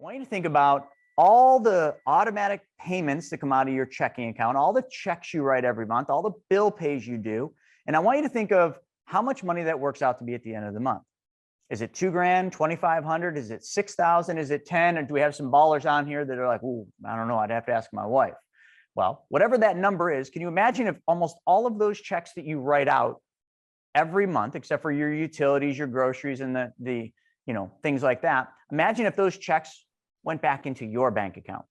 want you to think about all the automatic payments that come out of your checking account, all the checks you write every month, all the bill pays you do. And I want you to think of how much money that works out to be at the end of the month. Is it $2,000, $2,500? Is it 6,000? Is it 10? Or do we have some ballers on here that are like, ooh, I don't know, I'd have to ask my wife. Well, whatever that number is, can you imagine if almost all of those checks that you write out every month, except for your utilities, your groceries, and the things like that, imagine if those checks went back into your bank account.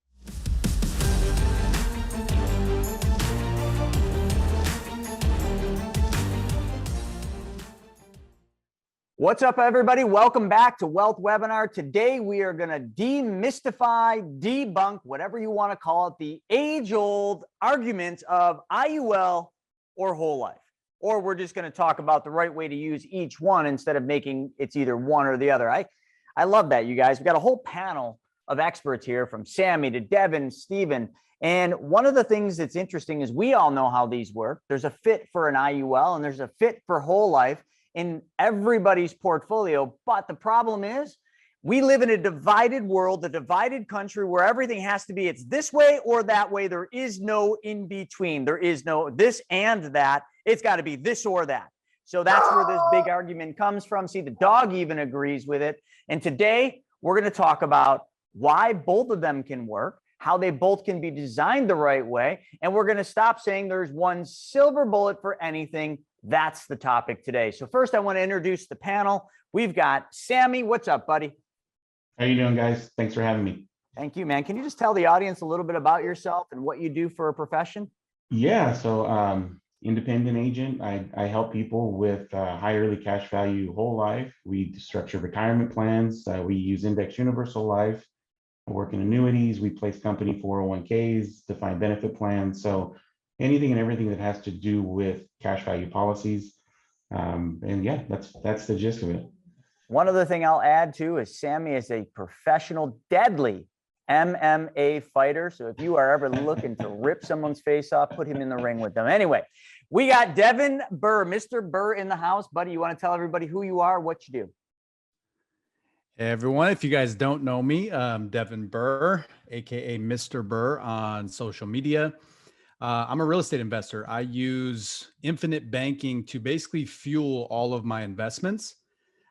What's up, everybody? Welcome back to Wealth Webinar. Today, we are going to demystify, debunk, whatever you want to call it, the age-old argument of IUL or whole life. Or we're just going to talk about the right way to use each one instead of making it's either one or the other. I love that, you guys. We've got a whole panel of experts here, from Sammy to Devin, Stephen. And one of the things that's interesting is we all know how these work. There's a fit for an IUL and there's a fit for whole life in everybody's portfolio. But the problem is we live in a divided world, a divided country where everything has to be, it's this way or that way. There is no in between. There is no this and that. It's got to be this or that. So that's where this big argument comes from. See, the dog even agrees with it. And today we're going to talk about why both of them can work, how they both can be designed the right way. And we're going to stop saying there's one silver bullet for anything. That's the topic today. So first, I want to introduce the panel. We've got Sammy. What's up, buddy? How you doing, guys? Thanks for having me. Thank you, man. Can you just tell the audience a little bit about yourself and what you do for a profession? Yeah, so independent agent. I help people with high early cash value whole life. We structure retirement plans. We use index universal life. I work in annuities. We place company 401ks, defined benefit plans. So anything and everything that has to do with cash value policies. And yeah, that's the gist of it. One other thing I'll add too is Sammy is a professional, deadly MMA fighter. So if you are ever looking to rip someone's face off, put him in the ring with them. Anyway, we got Devin Burr, Mr. Burr in the house. Buddy, you want to tell everybody who you are, what you do? Hey everyone, if you guys don't know me, Devin Burr, aka Mr. Burr on social media. I'm a real estate investor. I use infinite banking to basically fuel all of my investments.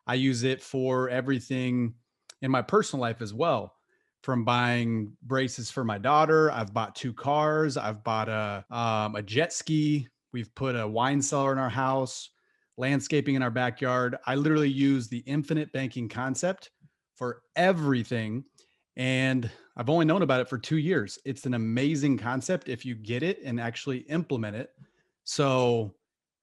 I use it for everything in my personal life as well, from buying braces for my daughter. I've bought 2 cars. I've bought a jet ski. We've put a wine cellar in our house, landscaping in our backyard. I literally use the infinite banking concept for everything. And I've only known about it for 2 years. It's an amazing concept if you get it and actually implement it. So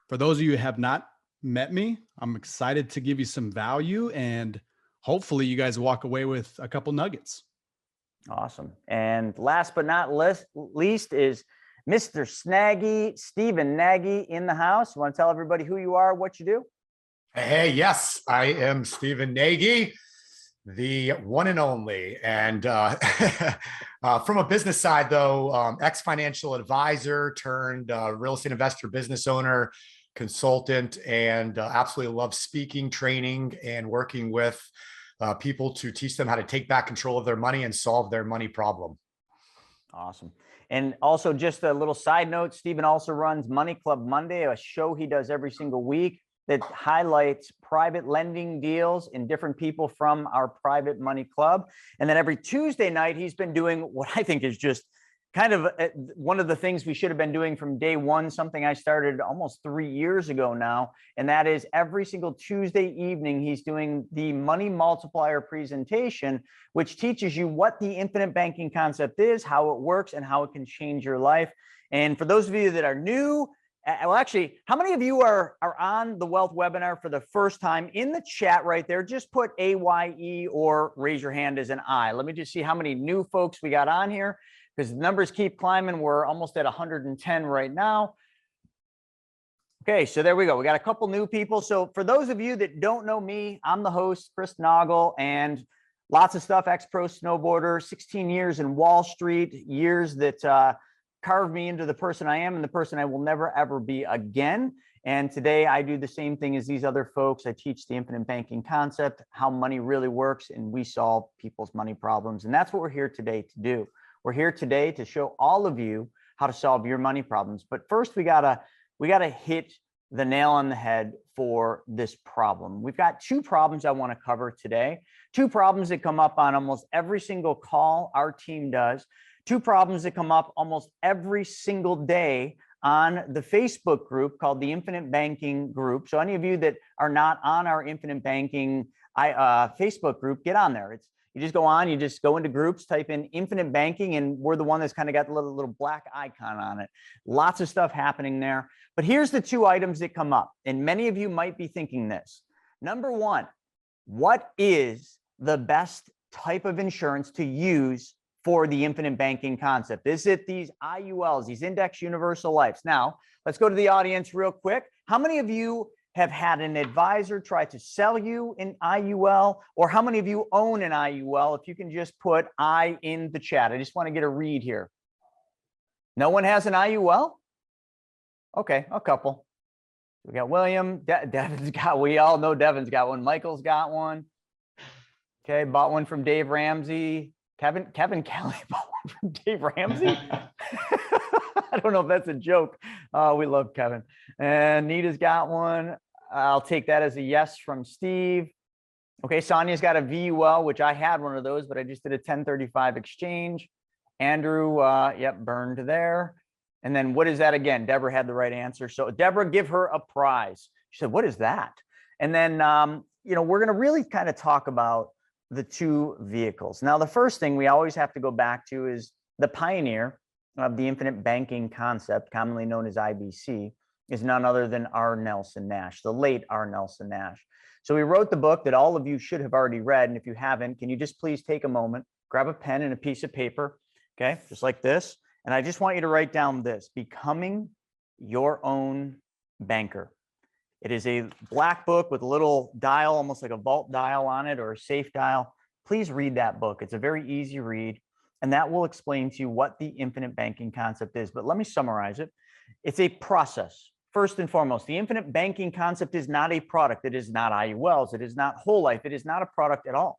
for those of you who have not met me, I'm excited to give you some value, and hopefully you guys walk away with a couple nuggets. Awesome. And last but not least is Mr. Snaggy, Stephen Nagy in the house. You want to tell everybody who you are, what you do? Hey, yes, I am Stephen Nagy, the one and only. And from a business side, though, ex-financial advisor turned real estate investor, business owner, consultant, and absolutely love speaking, training, and working with people to teach them how to take back control of their money and solve their money problem. Awesome. And also, just a little side note, Stephen also runs Money Club Monday, a show he does every single week that highlights private lending deals and different people from our private money club. And then every Tuesday night, he's been doing what I think is just kind of one of the things we should have been doing from day one, something I started almost 3 years ago now. And that is every single Tuesday evening, he's doing the money multiplier presentation, which teaches you what the infinite banking concept is, how it works, and how it can change your life. And for those of you that are new, well, actually, how many of you are on the Wealth Webinar for the first time? In the chat right there, just put AYE or raise your hand as an I. Let me just see how many new folks we got on here, because the numbers keep climbing. We're almost at 110 right now. Okay, so there we go. We got a couple new people. So for those of you that don't know me, I'm the host, Chris Naugle, and lots of stuff, ex-pro snowboarder, 16 years in Wall Street, years that carved me into the person I am and the person I will never, ever be again. And today I do the same thing as these other folks. I teach the infinite banking concept, how money really works, and we solve people's money problems. And that's what we're here today to do. We're here today to show all of you how to solve your money problems. But first we gotta hit the nail on the head for this problem. We've got two problems I want to cover today. Two problems that come up on almost every single call our team does. Two problems that come up almost every single day on the Facebook group called the Infinite Banking Group. So any of you that are not on our Infinite Banking Facebook group, get on there. You just go on, you just go into groups, type in Infinite Banking, and we're the one that's kind of got the little black icon on it. Lots of stuff happening there. But here's the two items that come up, and many of you might be thinking this. Number one, what is the best type of insurance to use for the infinite banking concept? Is it these IULs, these index universal lives? Now, let's go to the audience real quick. How many of you have had an advisor try to sell you an IUL, or how many of you own an IUL? If you can just put I in the chat. I just want to get a read here. No one has an IUL? Okay, a couple. We got William, Devin's got, we all know Devin's got one. Michael's got one. Okay, bought one from Dave Ramsey. Kevin Kelly bought one from Dave Ramsey. I don't know if that's a joke. We love Kevin. And Nita's got one. I'll take that as a yes from Steve. Okay, Sonia's got a VUL, which I had one of those, but I just did a 1035 exchange. Andrew, yep, burned there. And then what is that again? Deborah had the right answer. So Deborah, give her a prize. She said, what is that? And then, we're going to really kind of talk about the two vehicles. Now, the first thing we always have to go back to is the pioneer of the infinite banking concept, commonly known as IBC, is none other than R. Nelson Nash, the late R. Nelson Nash. So he wrote the book that all of you should have already read. And if you haven't, can you just please take a moment, grab a pen and a piece of paper, okay, just like this. And I just want you to write down this: becoming your own banker. It is a black book with a little dial, almost like a vault dial on it, or a safe dial. Please read that book. It's a very easy read, and that will explain to you what the infinite banking concept is. But let me summarize it. It's a process. First and foremost, the infinite banking concept is not a product. It is not IULs. It is not whole life. It is not a product at all.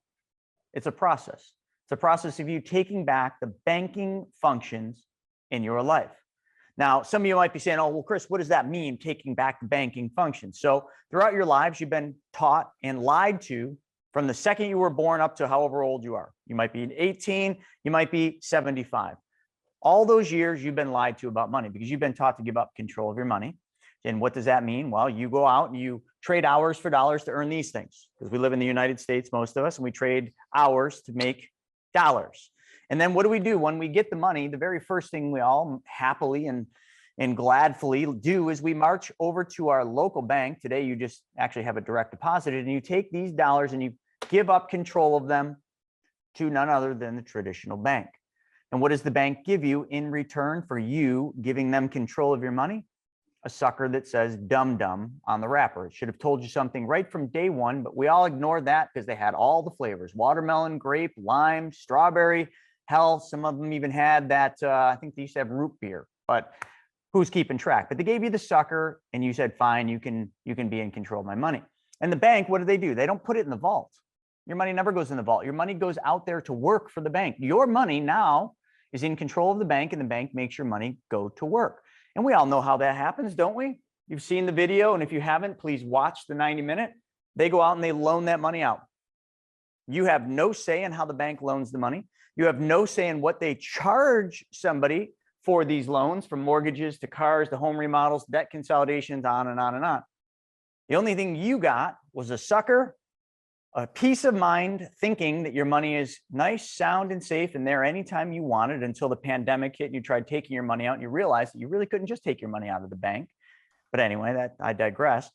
It's a process. It's a process of you taking back the banking functions in your life. Now, some of you might be saying, oh, well, Chris, what does that mean, taking back the banking function? So throughout your lives, you've been taught and lied to from the second you were born up to however old you are. You might be 18, you might be 75. All those years you've been lied to about money because you've been taught to give up control of your money. And what does that mean? Well, you go out and you trade hours for dollars to earn these things, because we live in the United States, most of us, and we trade hours to make dollars. And then what do we do when we get the money? The very first thing we all happily and gladfully do is we march over to our local bank. Today, you just actually have it direct deposited, and you take these dollars and you give up control of them to none other than the traditional bank. And what does the bank give you in return for you giving them control of your money? A sucker that says dum dum on the wrapper. It should have told you something right from day one, but we all ignored that because they had all the flavors: watermelon, grape, lime, strawberry. Hell, some of them even had that, I think they used to have root beer, but who's keeping track? But they gave you the sucker and you said, fine, you can be in control of my money. And the bank, what do? They don't put it in the vault. Your money never goes in the vault. Your money goes out there to work for the bank. Your money now is in control of the bank, and the bank makes your money go to work. And we all know how that happens, don't we? You've seen the video, and if you haven't, please watch the 90-minute. They go out and they loan that money out. You have no say in how the bank loans the money. You have no say in what they charge somebody for these loans, from mortgages to cars to home remodels, debt consolidations, on and on and on. The only thing you got was a sucker, a peace of mind, thinking that your money is nice, sound, and safe and there anytime you want it, until the pandemic hit and you tried taking your money out and you realized that you really couldn't just take your money out of the bank. But anyway, I digress.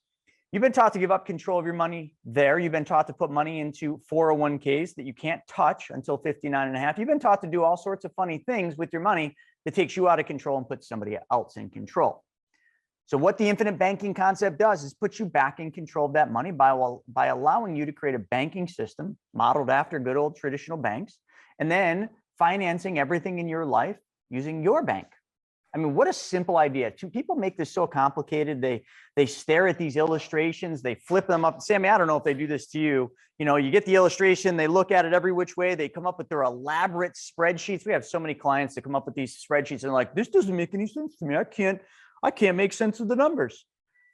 You've been taught to give up control of your money there. You've been taught to put money into 401ks that you can't touch until 59 and a half. You've been taught to do all sorts of funny things with your money that takes you out of control and puts somebody else in control. So what the infinite banking concept does is put you back in control of that money by allowing you to create a banking system modeled after good old traditional banks, and then financing everything in your life using your bank I mean, what a simple idea. People make this so complicated. They stare at these illustrations, they flip them up. Sammy, I don't know if they do this to you. You know, you get the illustration, they look at it every which way, they come up with their elaborate spreadsheets. We have so many clients that come up with these spreadsheets and like, this doesn't make any sense to me. I can't make sense of the numbers.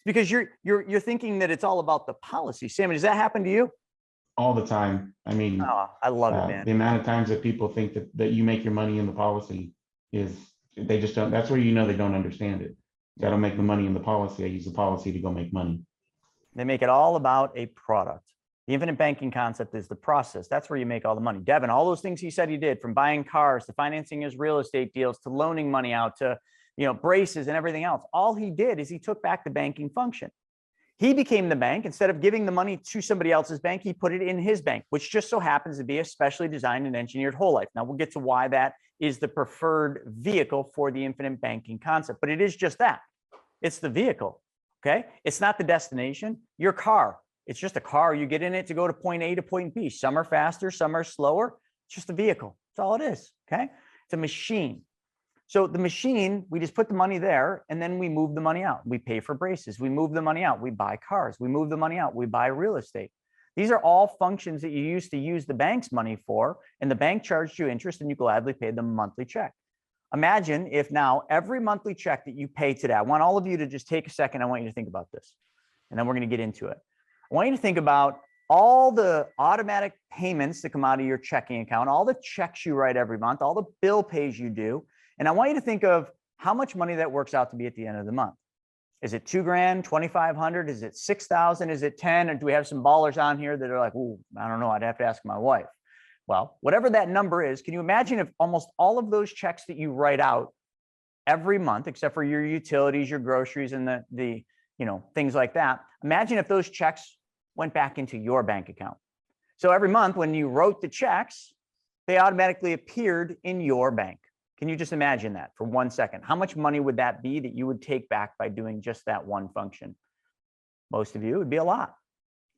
Because you're thinking that it's all about the policy. Sammy, does that happen to you? All the time. I mean, oh, I love it, man. The amount of times that people think that you make your money in the policy is, they just don't, that's where you know they don't understand it. I don't make the money in the policy. I use the policy to go make money. They make it all about a product. The infinite banking concept is the process. That's where you make all the money. Devin, all those things he said he did, from buying cars to financing his real estate deals to loaning money out to, you know, braces and everything else. All he did is he took back the banking function. He became the bank. Instead of giving the money to somebody else's bank, he put it in his bank, which just so happens to be a specially designed and engineered whole life. Now we'll get to why that is the preferred vehicle for the infinite banking concept, but it is just that. It's the vehicle, okay? It's not the destination. Your car, it's just a car. You get in it to go to point A to point B. Some are faster, some are slower. It's just a vehicle. That's all it is, okay? It's a machine. So the machine, we just put the money there and then we move the money out. We pay for braces. We move the money out. We buy cars. We move the money out. We buy real estate. These are all functions that you used to use the bank's money for, and the bank charged you interest and you gladly paid them a monthly check. Imagine if now every monthly check that you pay today, I want all of you to just take a second. I want you to think about this, and then we're going to get into it. I want you to think about all the automatic payments that come out of your checking account, all the checks you write every month, all the bill pays you do. And I want you to think of how much money that works out to be at the end of the month. Is it $2,000, $2,500? Is it $6,000? Is it 10? And do we have some ballers on here that are like, ooh, I don't know, I'd have to ask my wife. Well, whatever that number is, can you imagine if almost all of those checks that you write out every month, except for your utilities, your groceries, and the you know, things like that, imagine if those checks went back into your bank account. So every month when you wrote the checks, they automatically appeared in your bank. Can you just imagine that for 1 second? How much money would that be that you would take back by doing just that one function? Most of you, it would be a lot.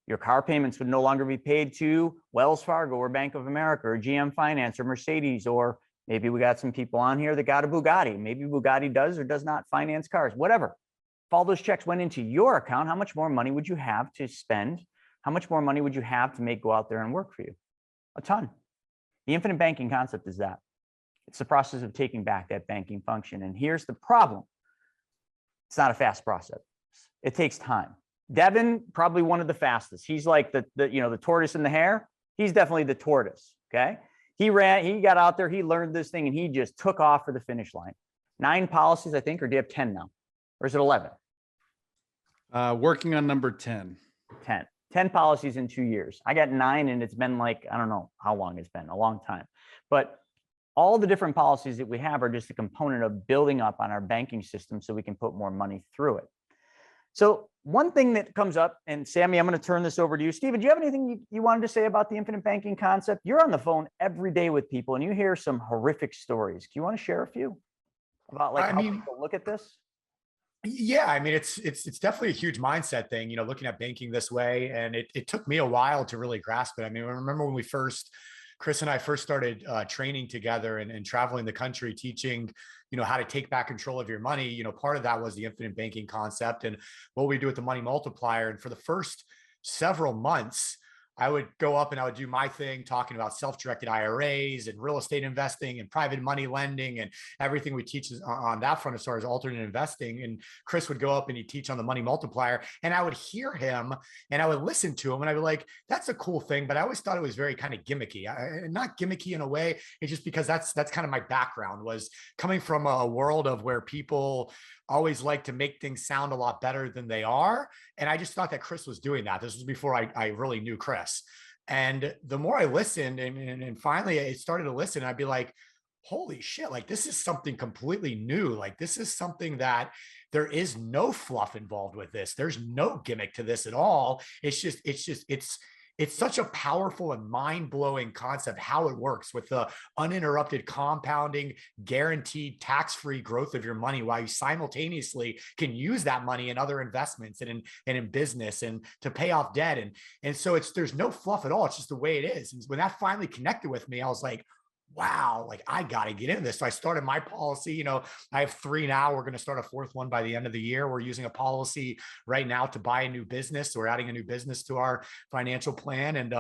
Your car payments would no longer be paid to Wells Fargo or Bank of America or GM Finance or Mercedes, or maybe we got some people on here that got a Bugatti. Maybe Bugatti does or does not finance cars, whatever. If all those checks went into your account, how much more money would you have to spend? How much more money would you have to make go out there and work for you? A ton. The infinite banking concept is that. It's the process of taking back that banking function. And here's the problem. It's not a fast process. It takes time. Devin, probably one of the fastest. He's like the tortoise and the hare. He's definitely the tortoise, okay? He got out there, he learned this thing, and he just took off for the finish line. 9 policies, I think, or do you have 10 now? Or is it 11? Working on number 10. 10 policies in 2 years. I got 9, and it's been like, I don't know how long it's been, a long time. But all the different policies that we have are just a component of building up on our banking system so we can put more money through it. So one thing that comes up, and Sammy, I'm going to turn this over to you. Steven, do you have anything you wanted to say about the infinite banking concept? You're on the phone every day with people and you hear some horrific stories. Do you want to share a few about like how people look at this? Yeah, I mean, it's definitely a huge mindset thing, you know, looking at banking this way. And it took me a while to really grasp it. I mean, I remember when Chris and I first started training together and traveling the country, teaching, you know, how to take back control of your money. You know, part of that was the infinite banking concept and what we do with the money multiplier. And for the first several months, I would go up and I would do my thing, talking about self-directed IRAs and real estate investing and private money lending and everything we teach on that front as far as alternate investing. And Chris would go up and he'd teach on the money multiplier, and I would hear him and I would listen to him and I'd be like, that's a cool thing. But I always thought it was very kind of gimmicky, not gimmicky in a way. It's just because that's kind of my background, was coming from a world of where people always like to make things sound a lot better than they are. And I just thought that Chris was doing that. This was before I really knew Chris. And the more I listened and finally I started to listen, I'd be like, holy shit, like this is something completely new. Like this is something that there is no fluff involved with this. There's no gimmick to this at all. It's such a powerful and mind-blowing concept, how it works with the uninterrupted compounding, guaranteed tax-free growth of your money, while you simultaneously can use that money in other investments and in business and to pay off debt. And so there's no fluff at all. It's just the way it is. And when that finally connected with me, I was like, wow, like I got to get into this. So I started my policy. I have 3 now. We're going to start a 4th one by the end of the year. We're using a policy right now to buy a new business. So we're adding a new business to our financial plan. And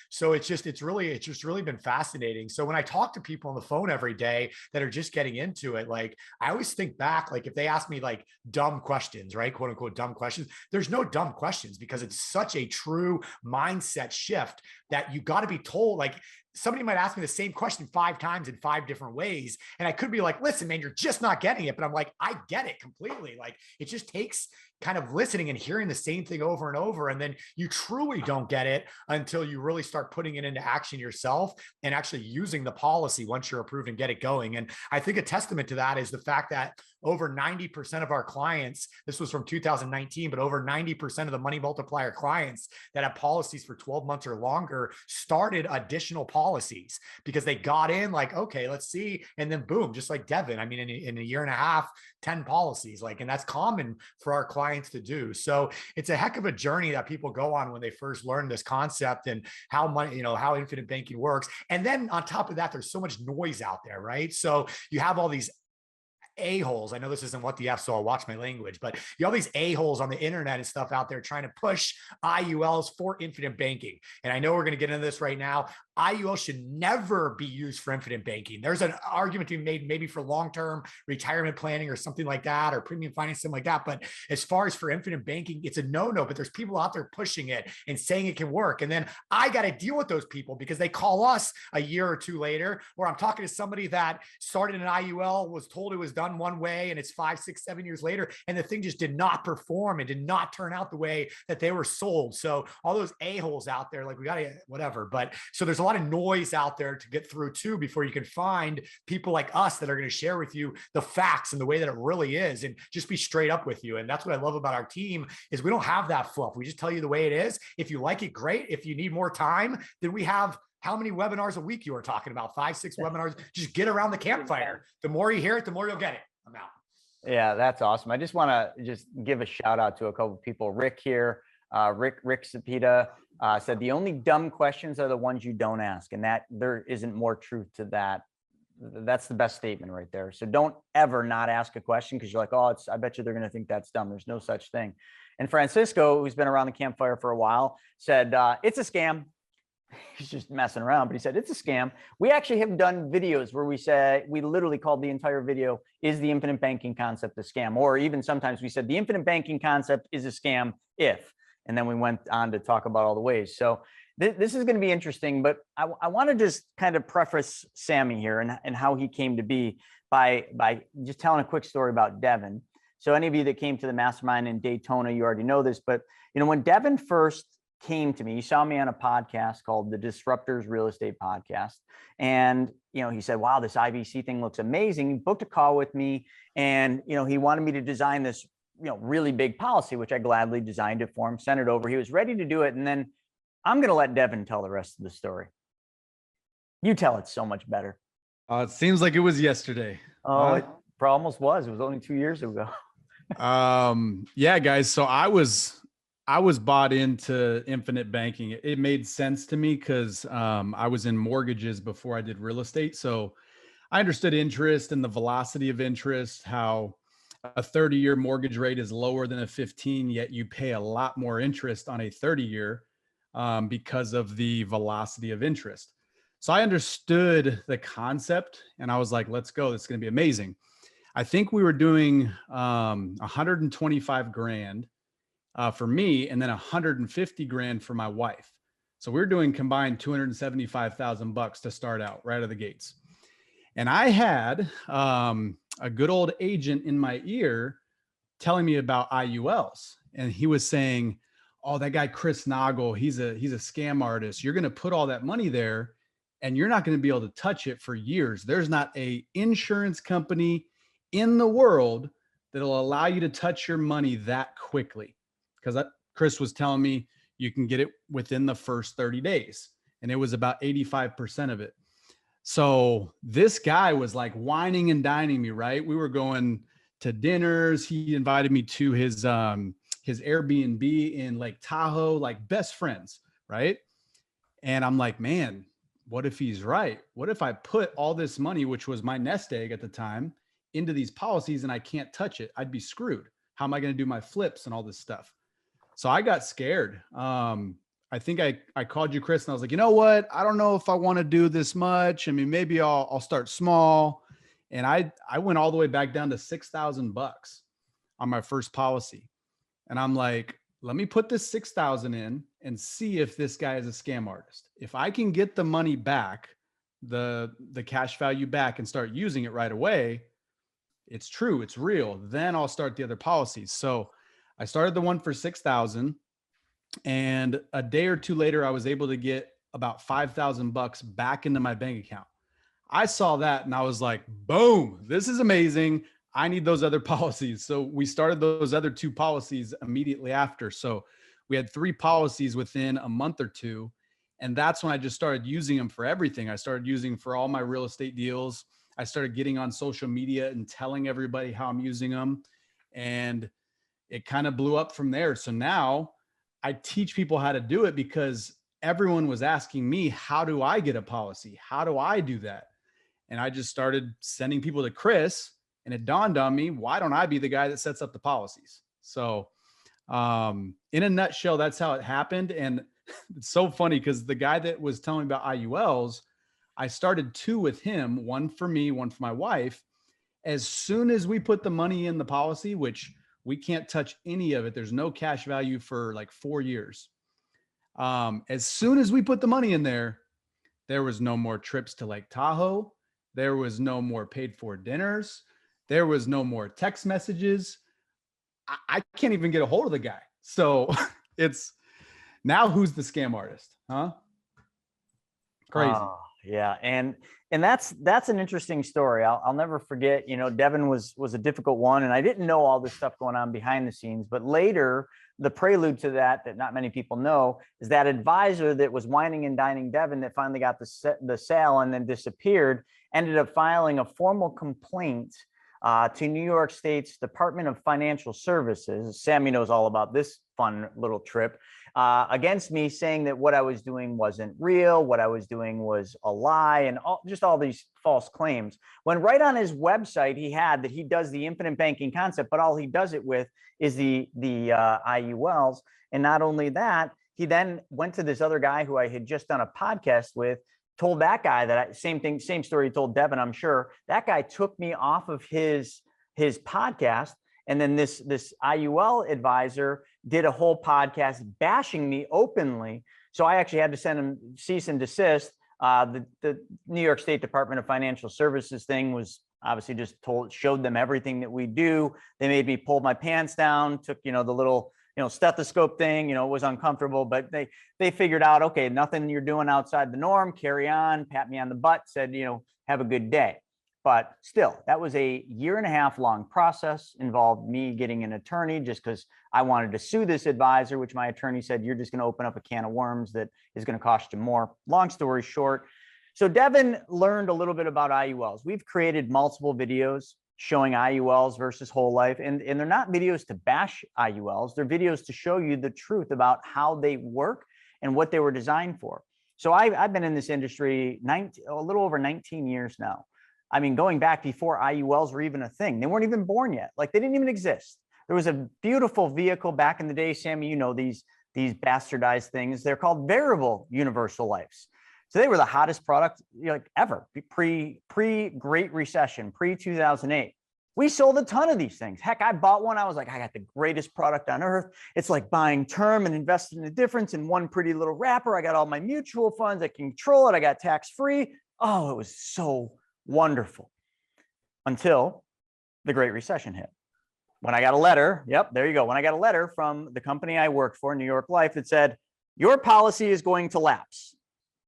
so it's just really been fascinating. So when I talk to people on the phone every day that are just getting into it, like I always think back, like if they ask me like dumb questions, right? Quote unquote, dumb questions. There's no dumb questions because it's such a true mindset shift that you got to be told. Like somebody might ask me the same question 5 times in 5 different ways. And I could be like, listen, man, you're just not getting it. But I'm like, I get it completely. Like it just takes kind of listening and hearing the same thing over and over. And then you truly don't get it until you really start putting it into action yourself and actually using the policy once you're approved and get it going. And I think a testament to that is the fact that over 90% of our clients, this was from 2019, but over 90% of the money multiplier clients that have policies for 12 months or longer started additional policies because they got in like, okay, let's see. And then boom, just like Devin, I mean, in a year and a half, 10 policies, like, and that's common for our clients to do. So it's a heck of a journey that people go on when they first learn this concept and how money, how infinite banking works. And then on top of that, there's so much noise out there, right? So you have all these a-holes. I know this isn't what the F, so I'll watch my language, but you have these a-holes on the internet and stuff out there trying to push IULs for infinite banking. And I know we're going to get into this right now. IUL should never be used for infinite banking. There's an argument to be made maybe for long-term retirement planning or something like that, or premium finance, something like that. But as far as for infinite banking, it's a no-no, but there's people out there pushing it and saying it can work. And then I got to deal with those people because they call us a year or 2 later, or I'm talking to somebody that started an IUL, was told it was done one way, and it's 5, 6, 7 years later, and the thing just did not perform and did not turn out the way that they were sold. So all those a-holes out there, like we got to, whatever. But so there's a lot of noise out there to get through too, before you can find people like us that are going to share with you the facts and the way that it really is, and just be straight up with you. And that's what I love about our team is we don't have that fluff. We just tell you the way it is. If you like it, great. If you need more time, then we have how many webinars a week you were talking about? 5, 6 webinars. Just get around the campfire. The more you hear it, the more you'll get it. I'm out. Yeah, that's awesome. I just want to just give a shout out to a couple of people. Rick here, Rick Sapita said the only dumb questions are the ones you don't ask, and that there isn't more truth to that. That's the best statement right there. So don't ever not ask a question because you're like, oh, I bet you they're going to think that's dumb. There's no such thing. And Francisco, who's been around the campfire for a while, said it's a scam. He's just messing around, but he said it's a scam. We actually have done videos where we literally called the entire video, is the infinite banking concept a scam? Or even sometimes we said the infinite banking concept is a scam if, and then we went on to talk about all the ways. So this is going to be interesting, but I want to just kind of preface Sammy here and how he came to be by just telling a quick story about Devin. So any of you that came to the mastermind in Daytona, you already know this, but when Devin first came to me, he saw me on a podcast called the Disruptors Real Estate Podcast. And, he said, wow, this IBC thing looks amazing. He booked a call with me and, he wanted me to design this, really big policy, which I gladly designed it for him, sent it over. He was ready to do it. And then I'm going to let Devin tell the rest of the story. You tell it so much better. It seems like it was yesterday. Oh, it almost was. It was only 2 years ago. Yeah, guys. So I was bought into infinite banking. It made sense to me because I was in mortgages before I did real estate. So I understood interest and the velocity of interest, how a 30-year mortgage rate is lower than a 15, yet you pay a lot more interest on a 30-year because of the velocity of interest. So I understood the concept and I was like, let's go. This is going to be amazing. I think we were doing 125 grand for me, and then 150 grand for my wife. So we're doing combined 275,000 bucks to start out right out of the gates. And I had a good old agent in my ear telling me about IULs. And he was saying, oh, that guy, Chris Naugle, he's a scam artist. You're going to put all that money there and you're not going to be able to touch it for years. There's not a insurance company in the world that'll allow you to touch your money that quickly. Because Chris was telling me you can get it within the first 30 days. And it was about 85% of it. So this guy was like whining and dining me, right? We were going to dinners. He invited me to his Airbnb in Lake Tahoe, like best friends, right? And I'm like, man, what if he's right? What if I put all this money, which was my nest egg at the time, into these policies and I can't touch it? I'd be screwed. How am I going to do my flips and all this stuff? So I got scared. I think I called you, Chris, and I was like, you know what? I don't know if I want to do this much. I mean, maybe I'll start small. And I went all the way back down to $6,000 on my first policy. And I'm like, let me put this 6,000 in and see if this guy is a scam artist. If I can get the money back, the cash value back and start using it right away, it's true, it's real. Then I'll start the other policies. So I started the one for 6,000, and a day or two later, I was able to get about $5,000 back into my bank account. I saw that and I was like, boom, this is amazing. I need those other policies. So we started those other 2 policies immediately after. So we had 3 policies within a month or 2. And that's when I just started using them for everything. I started using for all my real estate deals. I started getting on social media and telling everybody how I'm using them. And it kind of blew up from there. So now I teach people how to do it because everyone was asking me, how do I get a policy? How do I do that? And I just started sending people to Chris, and it dawned on me, why don't I be the guy that sets up the policies? So in a nutshell, that's how it happened. And it's so funny because the guy that was telling me about IULs, I started 2 with him, one for me, one for my wife. As soon as we put the money in the policy, which we can't touch any of it, there's no cash value for like 4 years. As soon as we put the money in there was no more trips to Lake Tahoe. There was no more paid for dinners. There was no more text messages. I can't even get a hold of the guy. So it's now, who's the scam artist, huh? Crazy. Yeah. And that's an interesting story. I'll never forget, Devin was a difficult one, and I didn't know all this stuff going on behind the scenes, but later the prelude to that not many people know is that advisor that was whining and dining Devin that finally got the sale and then disappeared, ended up filing a formal complaint to New York State's Department of Financial Services. Sammy knows all about this fun little trip, against me, saying that what I was doing wasn't real, what I was doing was a lie, and just all these false claims. When right on his website he had that he does the infinite banking concept, but all he does it with is the IULs. And not only that, he then went to this other guy who I had just done a podcast with, told that guy that same story he told Devin, I'm sure. That guy took me off of his podcast. And then this IUL advisor did a whole podcast bashing me openly. So I actually had to send him cease and desist. The New York State Department of Financial Services thing was obviously just showed them everything that we do. They made me pull my pants down, took, the little, stethoscope thing, it was uncomfortable, but they figured out, okay, nothing you're doing outside the norm, carry on, pat me on the butt, said, have a good day. But still, that was a 1.5 year long process, involved me getting an attorney just because I wanted to sue this advisor, which my attorney said, you're just going to open up a can of worms that is going to cost you more. Long story short. So Devin learned a little bit about IULs. We've created multiple videos showing IULs versus whole life. And they're not videos to bash IULs. They're videos to show you the truth about how they work and what they were designed for. So I've been in this industry a little over 19 years now. I mean, going back before IULs were even a thing. They weren't even born yet. Like, they didn't even exist. There was a beautiful vehicle back in the day, Sammy, these bastardized things. They're called variable universal lives. So they were the hottest product ever, pre-Great Recession, pre-2008. We sold a ton of these things. Heck, I bought one. I was like, I got the greatest product on earth. It's like buying term and investing the difference in one pretty little wrapper. I got all my mutual funds. I can control it. I got tax-free. Oh, it was so wonderful until the Great Recession hit. When I got a letter, there you go. When I got a letter from the company I worked for, New York Life, that said, your policy is going to lapse.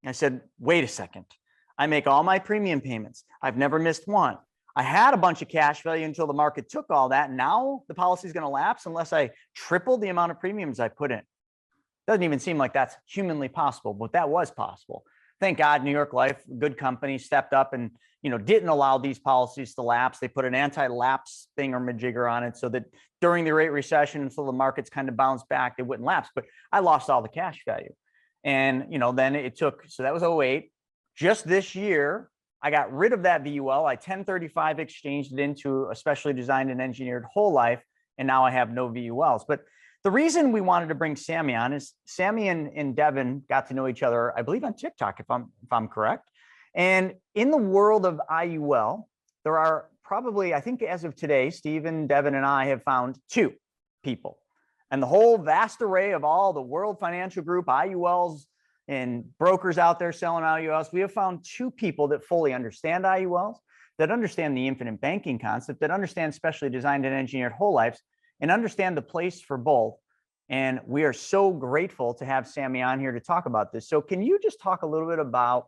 I said, wait a second. I make all my premium payments. I've never missed one. I had a bunch of cash value until the market took all that. Now the policy is going to lapse unless I triple the amount of premiums I put in. Doesn't even seem like that's humanly possible, but that was possible. Thank God, New York Life, good company, stepped up and didn't allow these policies to lapse. They put an anti-lapse thingamajigger on it so that during the Great Recession, until the markets kind of bounced back, they wouldn't lapse. But I lost all the cash value. And then it took, so that was 2008. just this year, I got rid of that VUL. I 1035 exchanged it into a specially designed and engineered whole life, and now I have no VULs. But the reason we wanted to bring Sammy on is Sammy and Devin got to know each other, I believe, on TikTok, if I'm correct. And in the world of IUL, there are probably, I think as of today, Stephen, Devin, and I have found 2 people. And the whole vast array of all the World Financial Group, IULs, and brokers out there selling IULs, we have found 2 people that fully understand IULs, that understand the infinite banking concept, that understand specially designed and engineered whole lives, and understand the place for both. And we are so grateful to have Sammy on here to talk about this. So can you just talk a little bit about,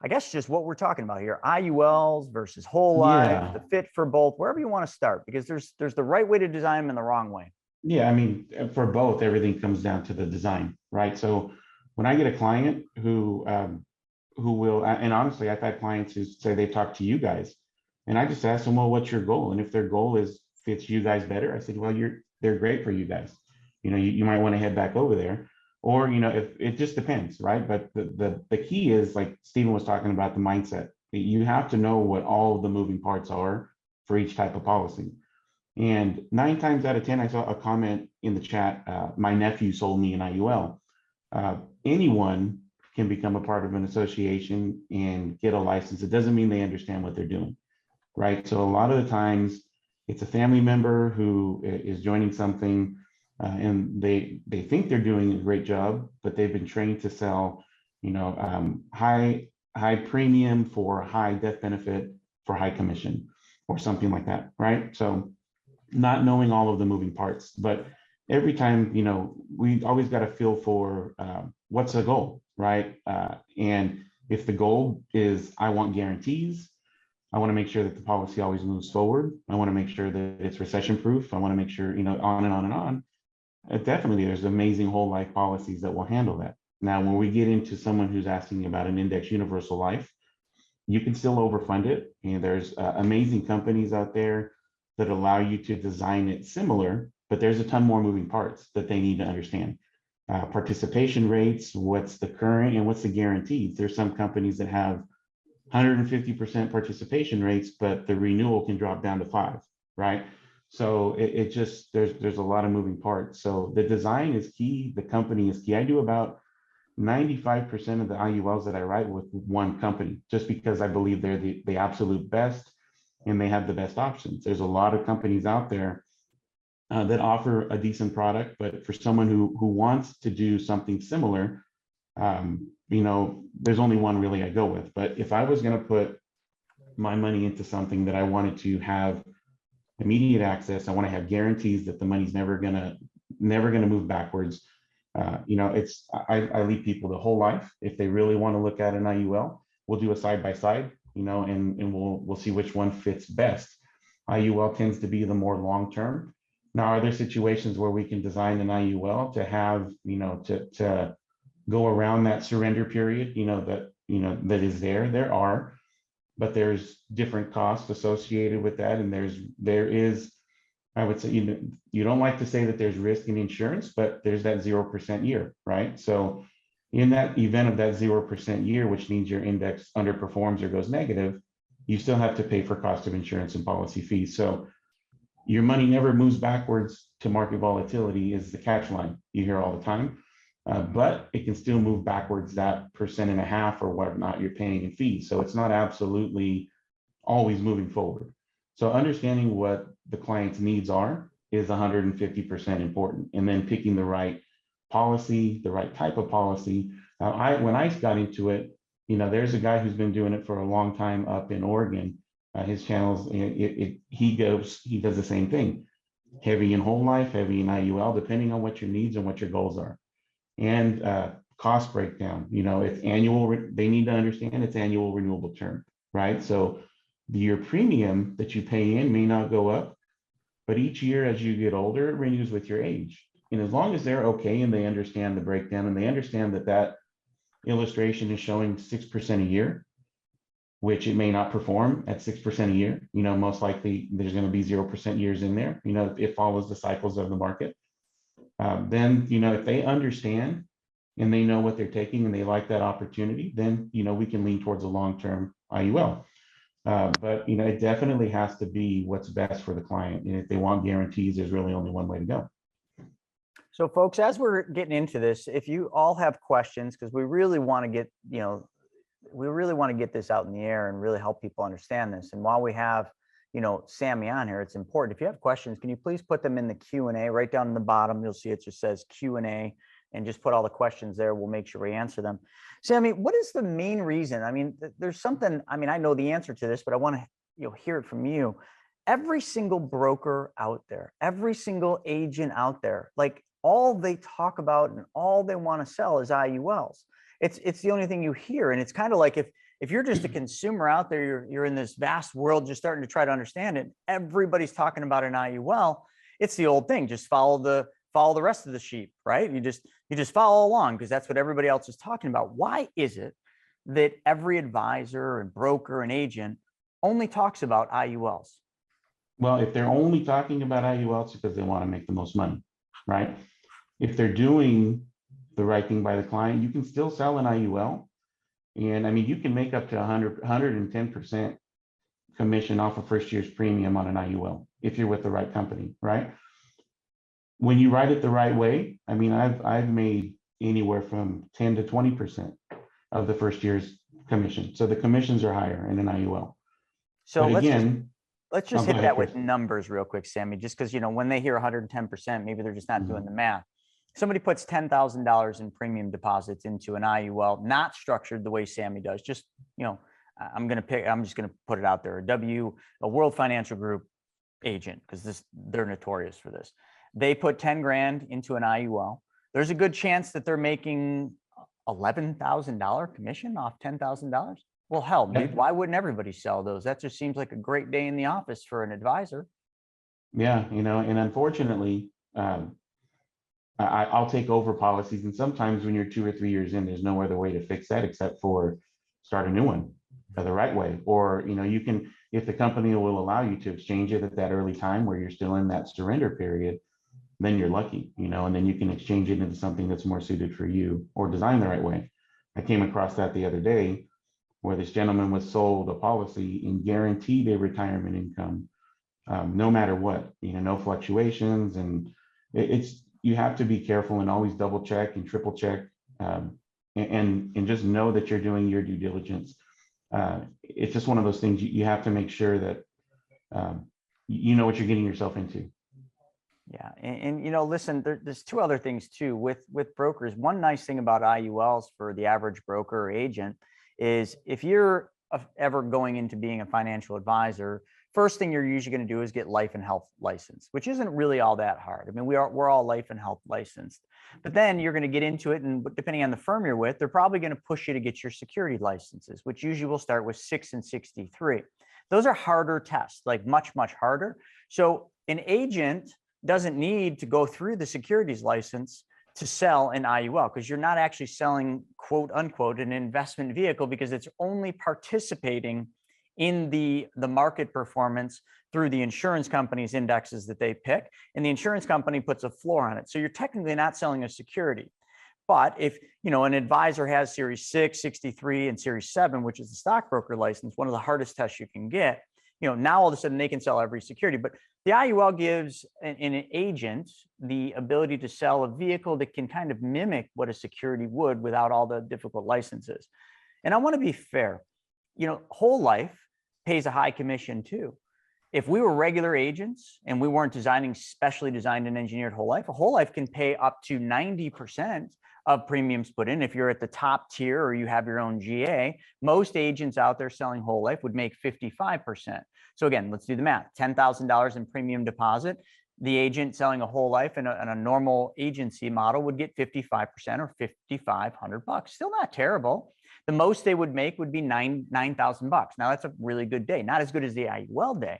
I guess, just what we're talking about here, IULs versus whole life, the fit for both, wherever you want to start, because there's the right way to design them and the wrong way. Yeah, I mean, for both, everything comes down to the design, right? So when I get a client who will, and honestly, I've had clients who say they've talked to you guys, and I just ask them, well, what's your goal? And if their goal is fits you guys better, I said, well, they're great for you guys. You might want to head back over there, or if it just depends, right? But the key is, like Stephen was talking about, the mindset. You have to know what all of the moving parts are for each type of policy. And 9 times out of 10, I saw a comment in the chat, my nephew sold me an IUL. Anyone can become a part of an association and get a license. It doesn't mean they understand what they're doing, right? So a lot of the times it's a family member who is joining something and they think they're doing a great job, but they've been trained to sell, high premium for high death benefit for high commission or something like that, right? So not knowing all of the moving parts, but every time, we always got to feel for what's the goal, right? And if the goal is, I want guarantees, I want to make sure that the policy always moves forward. I want to make sure that it's recession proof. I want to make sure, on and on and on. Definitely, there's amazing whole life policies that will handle that. Now, when we get into someone who's asking about an index universal life, you can still overfund it. And there's amazing companies out there that allow you to design it similar, but there's a ton more moving parts that they need to understand. Participation rates, what's the current and what's the guarantees. There's some companies that have 150% participation rates, but the renewal can drop down to 5, right? So it just, there's a lot of moving parts. So the design is key, the company is key. I do about 95% of the IULs that I write with one company, just because I believe they're the absolute best and they have the best options. There's a lot of companies out there that offer a decent product, but for someone who wants to do something similar, there's only one really I go with. But if I was going to put my money into something that I wanted to have immediate access, I want to have guarantees that the money's never gonna move backwards. I lead people the whole life. If they really want to look at an IUL, we'll do a side by side, and we'll see which one fits best. IUL tends to be the more long term. Now, are there situations where we can design an IUL to have, to go around that surrender period, that is there? There are, but there's different costs associated with that. And there is, I would say, you don't like to say that there's risk in insurance, but there's that 0% year, right? So in that event of that 0% year, which means your index underperforms or goes negative, you still have to pay for cost of insurance and policy fees. So your money never moves backwards to market volatility is the catch line you hear all the time. But it can still move backwards that 1.5% or whatnot you're paying in fees. So it's not absolutely always moving forward. So understanding what the client's needs are is 150% important. And then picking the right policy, the right type of policy. When I got into it, there's a guy who's been doing it for a long time up in Oregon. His channels, he does the same thing. Heavy in whole life, heavy in IUL, depending on what your needs and what your goals are. And cost breakdown, it's annual. They need to understand it's annual renewable term, right? So your premium that you pay in may not go up, but each year as you get older, it renews with your age. And as long as they're okay and they understand the breakdown and they understand that illustration is showing 6% a year, which it may not perform at 6% a year, most likely there's going to be 0% years in there, it follows the cycles of the market. Then, if they understand and they know what they're taking and they like that opportunity, then, we can lean towards a long-term IUL. But, it definitely has to be what's best for the client. And if they want guarantees, there's really only one way to go. So folks, as we're getting into this, if you all have questions, because we really want to get, we really want to get this out in the air and really help people understand this. And while we have, Sammy on here, it's important. If you have questions, can you please put them in the Q&A right down in the bottom? You'll see it just says Q&A, and just put all the questions there. We'll make sure we answer them. Sammy, what is the main reason? I mean, there's something, I mean, I know the answer to this, but I want to, hear it from you. Every single broker out there, every single agent out there, like all they talk about and all they want to sell is IULs. It's the only thing you hear. And it's kind of like if you're just a consumer out there, you're in this vast world, just starting to try to understand it. Everybody's talking about an IUL. It's the old thing. Just follow the rest of the sheep, right? You just follow along because that's what everybody else is talking about. Why is it that every advisor and broker and agent only talks about IULs? Well, if they're only talking about IULs because they want to make the most money, right? If they're doing the right thing by the client, you can still sell an IUL. And I mean, you can make up to 110% commission off of first year's premium on an IUL if you're with the right company, right? When you write it the right way, I mean, I've made anywhere from 10 to 20% of the first year's commission. So the commissions are higher in an IUL. So but let's just hit that with numbers real quick, Sammy, just because, when they hear 110%, maybe they're just not doing the math. Somebody puts $10,000 in premium deposits into an IUL, not structured the way Sammy does. Just, I'm just going to put it out there. A World Financial Group agent, because they're notorious for this. They put 10 grand into an IUL. There's a good chance that they're making $11,000 commission off $10,000. Well, hell, dude, why wouldn't everybody sell those? That just seems like a great day in the office for an advisor. Yeah, and unfortunately, I'll take over policies, and sometimes when you're 2 or 3 years in, there's no other way to fix that except for start a new one the right way. Or you can, if the company will allow you to exchange it at that early time where you're still in that surrender period, then you're lucky, and then you can exchange it into something that's more suited for you or designed the right way. I came across that the other day where this gentleman was sold a policy and guaranteed a retirement income, no matter what, no fluctuations, and you have to be careful and always double check and triple check, and just know that you're doing your due diligence. It's just one of those things you have to make sure that you know what you're getting yourself into. Yeah, and listen, there's two other things too with brokers. One nice thing about IULs for the average broker or agent is if you're ever going into being a financial advisor, first thing you're usually going to do is get life and health license, which isn't really all that hard. I mean, we're all life and health licensed, but then you're going to get into it, and depending on the firm you're with, they're probably going to push you to get your security licenses, which usually will start with 6 and 63. Those are harder tests, like much harder. So an agent doesn't need to go through the securities license to sell an IUL, because you're not actually selling, quote unquote, an investment vehicle, because it's only participating in the market performance through the insurance company's indexes that they pick, and the insurance company puts a floor on it. So you're technically not selling a security. But if an advisor has Series 6, 63, and Series 7, which is the stockbroker license, one of the hardest tests you can get, now all of a sudden they can sell every security. But the IUL gives an agent the ability to sell a vehicle that can kind of mimic what a security would without all the difficult licenses. And I want to be fair. Whole life pays a high commission too. If we were regular agents and we weren't specially designed and engineered whole life, a whole life can pay up to 90% of premiums put in. If you're at the top tier or you have your own GA, most agents out there selling whole life would make 55%. So again, let's do the math. $10,000 in premium deposit. The agent selling a whole life in a normal agency model would get 55% or $5,500. Still not terrible. The most they would make would be $9,000. Now that's a really good day. Not as good as the IUL day.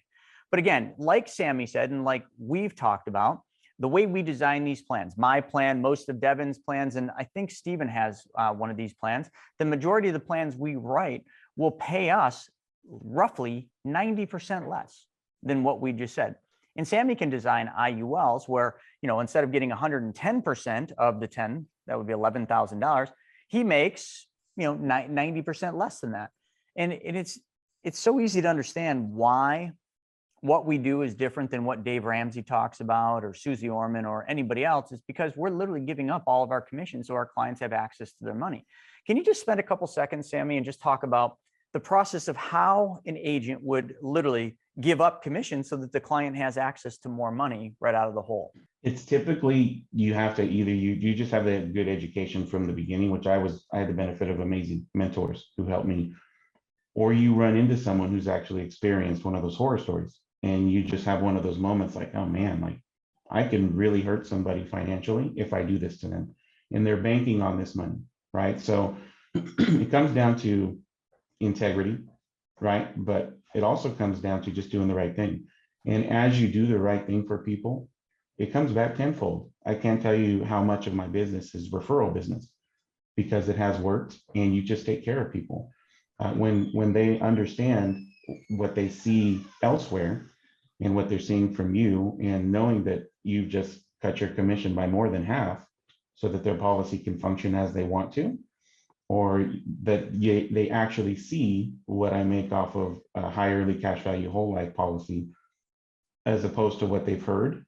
But again, like Sammy said, and like we've talked about, the way we design these plans, my plan, most of Devin's plans, and I think Steven has one of these plans, the majority of the plans we write will pay us roughly 90% less than what we just said. And Sammy can design IULs where, instead of getting 110% of the 10 that would be $11,000. He makes, 90% less than that. And it's so easy to understand why what we do is different than what Dave Ramsey talks about or Susie Orman or anybody else. Is because we're literally giving up all of our commissions so our clients have access to their money. Can you just spend a couple seconds, Sammy, and just talk about the process of how an agent would literally give up commission so that the client has access to more money right out of the hole? It's typically you have to either you just have a good education from the beginning, which I had the benefit of amazing mentors who helped me, or you run into someone who's actually experienced one of those horror stories and you just have one of those moments like, oh man, like I can really hurt somebody financially if I do this to them, and they're banking on this money, right? So it comes down to integrity, right? But it also comes down to just doing the right thing. And as you do the right thing for people, it comes back tenfold. I can't tell you how much of my business is referral business because it has worked, and you just take care of people. When they understand what they see elsewhere and what they're seeing from you, and knowing that you just cut your commission by more than half so that their policy can function as they want to, or that they actually see what I make off of a high early cash value whole life policy as opposed to what they've heard,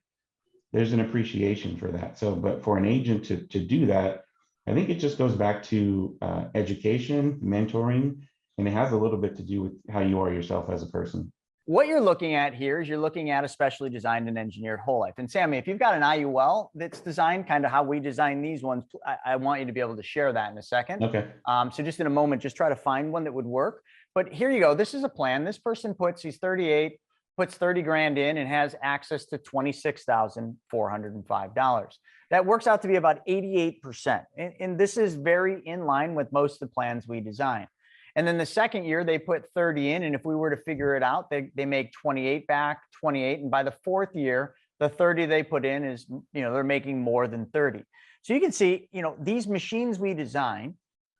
there's an appreciation for that. So, but for an agent to do that, I think it just goes back to education, mentoring, and it has a little bit to do with how you are yourself as a person. What you're looking at here is you're looking at a specially designed and engineered whole life. And Sammy, if you've got an IUL that's designed kind of how we design these ones, I want you to be able to share that in a second. Okay. So just in a moment, just try to find one that would work. But here you go. This is a plan. This person he's 38, puts 30 grand in and has access to $26,405. That works out to be about 88%. And this is very in line with most of the plans we design. And then the second year they put 30 in. And if we were to figure it out, they make 28 back, 28. And by the fourth year, the 30 they put in is, they're making more than 30. So you can see, these machines we design,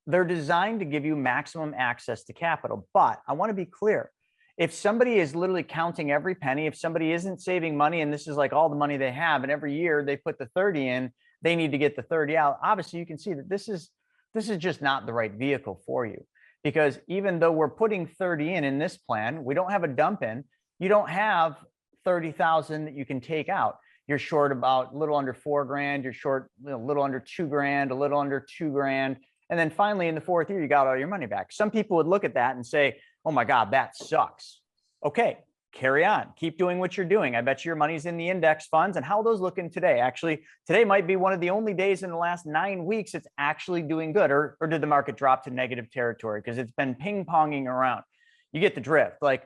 they're designed to give you maximum access to capital. But I want to be clear. If somebody is literally counting every penny, if somebody isn't saving money and this is like all the money they have, and every year they put the 30 in, they need to get the 30 out. Obviously, you can see that this is just not the right vehicle for you. Because even though we're putting 30 in this plan, we don't have a dump in. You don't have 30,000 that you can take out. You're short about a little under 4 grand. You're short a little under 2 grand, a little under 2 grand. And then finally in the fourth year, you got all your money back. Some people would look at that and say, oh my God, that sucks. Okay, carry on. Keep doing what you're doing. I bet you your money's in the index funds. And how are those looking today? Actually, today might be one of the only days in the last 9 weeks it's actually doing good. Or did the market drop to negative territory? Because it's been ping-ponging around. You get the drift. Like,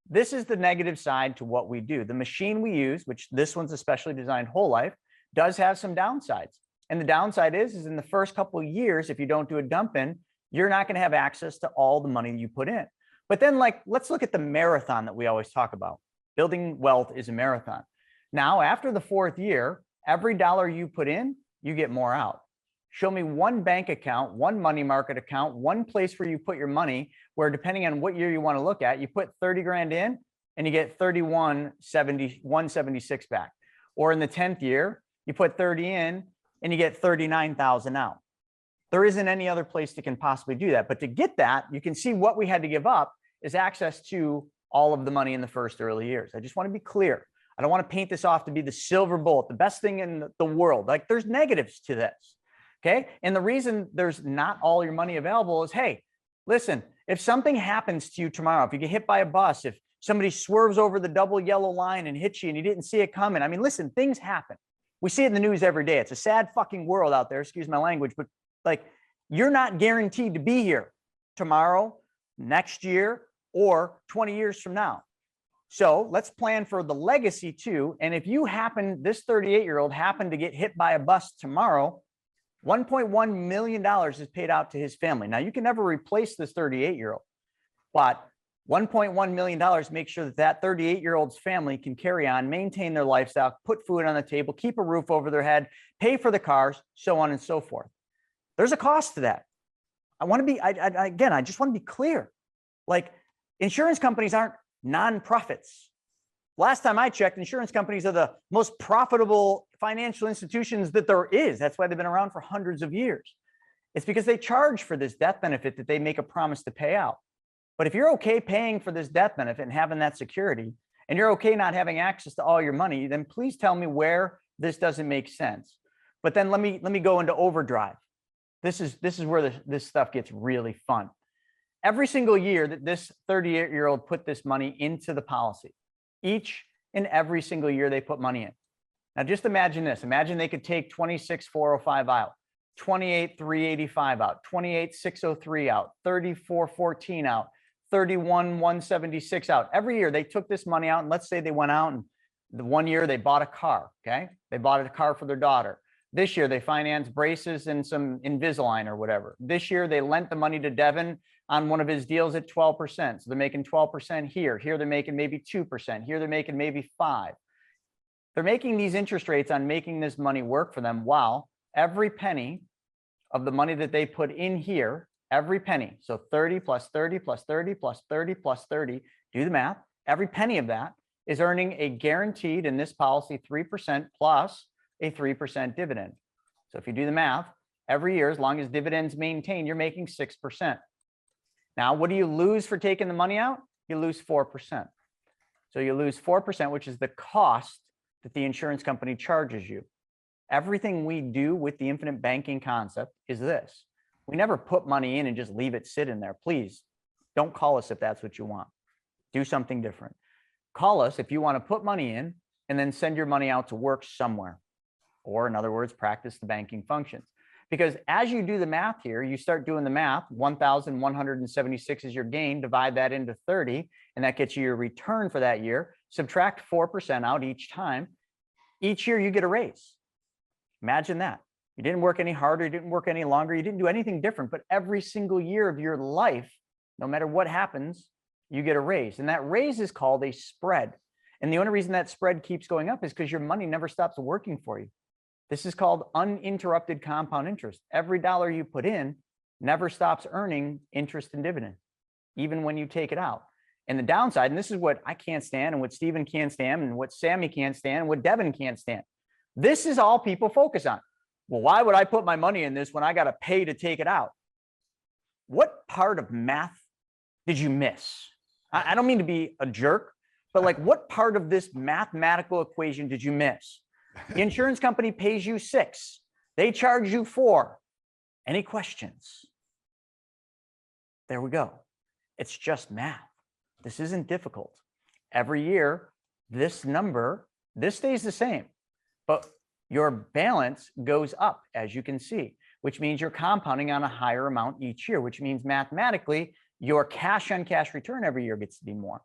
this is the negative side to what we do. The machine we use, which this one's a specially designed whole life, does have some downsides. And the downside is in the first couple of years, if you don't do a dump in, you're not going to have access to all the money you put in. But then, let's look at the marathon that we always talk about. Building wealth is a marathon. Now, after the fourth year, every dollar you put in, you get more out. Show me one bank account, one money market account, one place where you put your money, where depending on what year you want to look at, you put 30 grand in and you get 176 back. Or in the 10th year, you put 30 in and you get 39,000 out. There isn't any other place that can possibly do that. But to get that, you can see what we had to give up is access to all of the money in the first early years. I just want to be clear. I don't want to paint this off to be the silver bullet, the best thing in the world. Like, there's negatives to this. Okay. And the reason there's not all your money available is, hey, listen, if something happens to you tomorrow, if you get hit by a bus, if somebody swerves over the double yellow line and hits you and you didn't see it coming. I mean, listen, things happen. We see it in the news every day. It's a sad fucking world out there. Excuse my language, but you're not guaranteed to be here tomorrow, next year, or 20 years from now. So let's plan for the legacy too. And if you this 38-year-old happened to get hit by a bus tomorrow, $1.1 million is paid out to his family. Now, you can never replace this 38-year-old, but $1.1 million makes sure that 38-year-old's family can carry on, maintain their lifestyle, put food on the table, keep a roof over their head, pay for the cars, so on and so forth. There's a cost to that. I just want to be clear. Insurance companies aren't nonprofits. Last time I checked, insurance companies are the most profitable financial institutions that there is. That's why they've been around for hundreds of years. It's because they charge for this death benefit that they make a promise to pay out. But if you're okay paying for this death benefit and having that security, and you're okay not having access to all your money, then please tell me where this doesn't make sense. But then let me go into overdrive. This is where this stuff gets really fun. Every single year that this 38-year-old put this money into the policy, each and every single year they put money in. Now just imagine this. Imagine they could take 26,405 out, 28,385 out, 28,603 out, 34,14 out, 31,176 out. Every year they took this money out, and let's say they went out and the one year they bought a car, okay? They bought a car for their daughter. This year they financed braces and some Invisalign or whatever. This year they lent the money to Devin on one of his deals at 12%. So they're making 12% here. Here they're making maybe 2%. Here they're making maybe 5%. They're making these interest rates on making this money work for them, while every penny of the money that they put in here, every penny, so 30 plus 30 plus 30 plus 30 plus 30, do the math, every penny of that is earning a guaranteed, in this policy, 3% plus a 3% dividend. So if you do the math, every year, as long as dividends maintain, you're making 6%. Now, what do you lose for taking the money out? You lose 4%. So you lose 4%, which is the cost that the insurance company charges you. Everything we do with the infinite banking concept is this. We never put money in and just leave it sit in there. Please don't call us if that's what you want. Do something different. Call us if you want to put money in and then send your money out to work somewhere. Or in other words, practice the banking functions. Because as you do the math here, you start doing the math, 1,176 is your gain, divide that into 30, and that gets you your return for that year. Subtract 4% out each time. Each year you get a raise. Imagine that. You didn't work any harder, you didn't work any longer, you didn't do anything different, but every single year of your life, no matter what happens, you get a raise. And that raise is called a spread. And the only reason that spread keeps going up is because your money never stops working for you. This is called uninterrupted compound interest. Every dollar you put in never stops earning interest and dividend, even when you take it out. And the downside, and this is what I can't stand, and what Steven can't stand, and what Sammy can't stand, and what Devin can't stand. This is all people focus on. Well, why would I put my money in this when I got to pay to take it out? What part of math did you miss? I don't mean to be a jerk, but like, what part of this mathematical equation did you miss? The insurance company pays you 6. They charge you 4. Any questions? There we go. It's just math. This isn't difficult. Every year, this number, this stays the same, but your balance goes up, as you can see, which means you're compounding on a higher amount each year, which means mathematically, your cash on cash return every year gets to be more.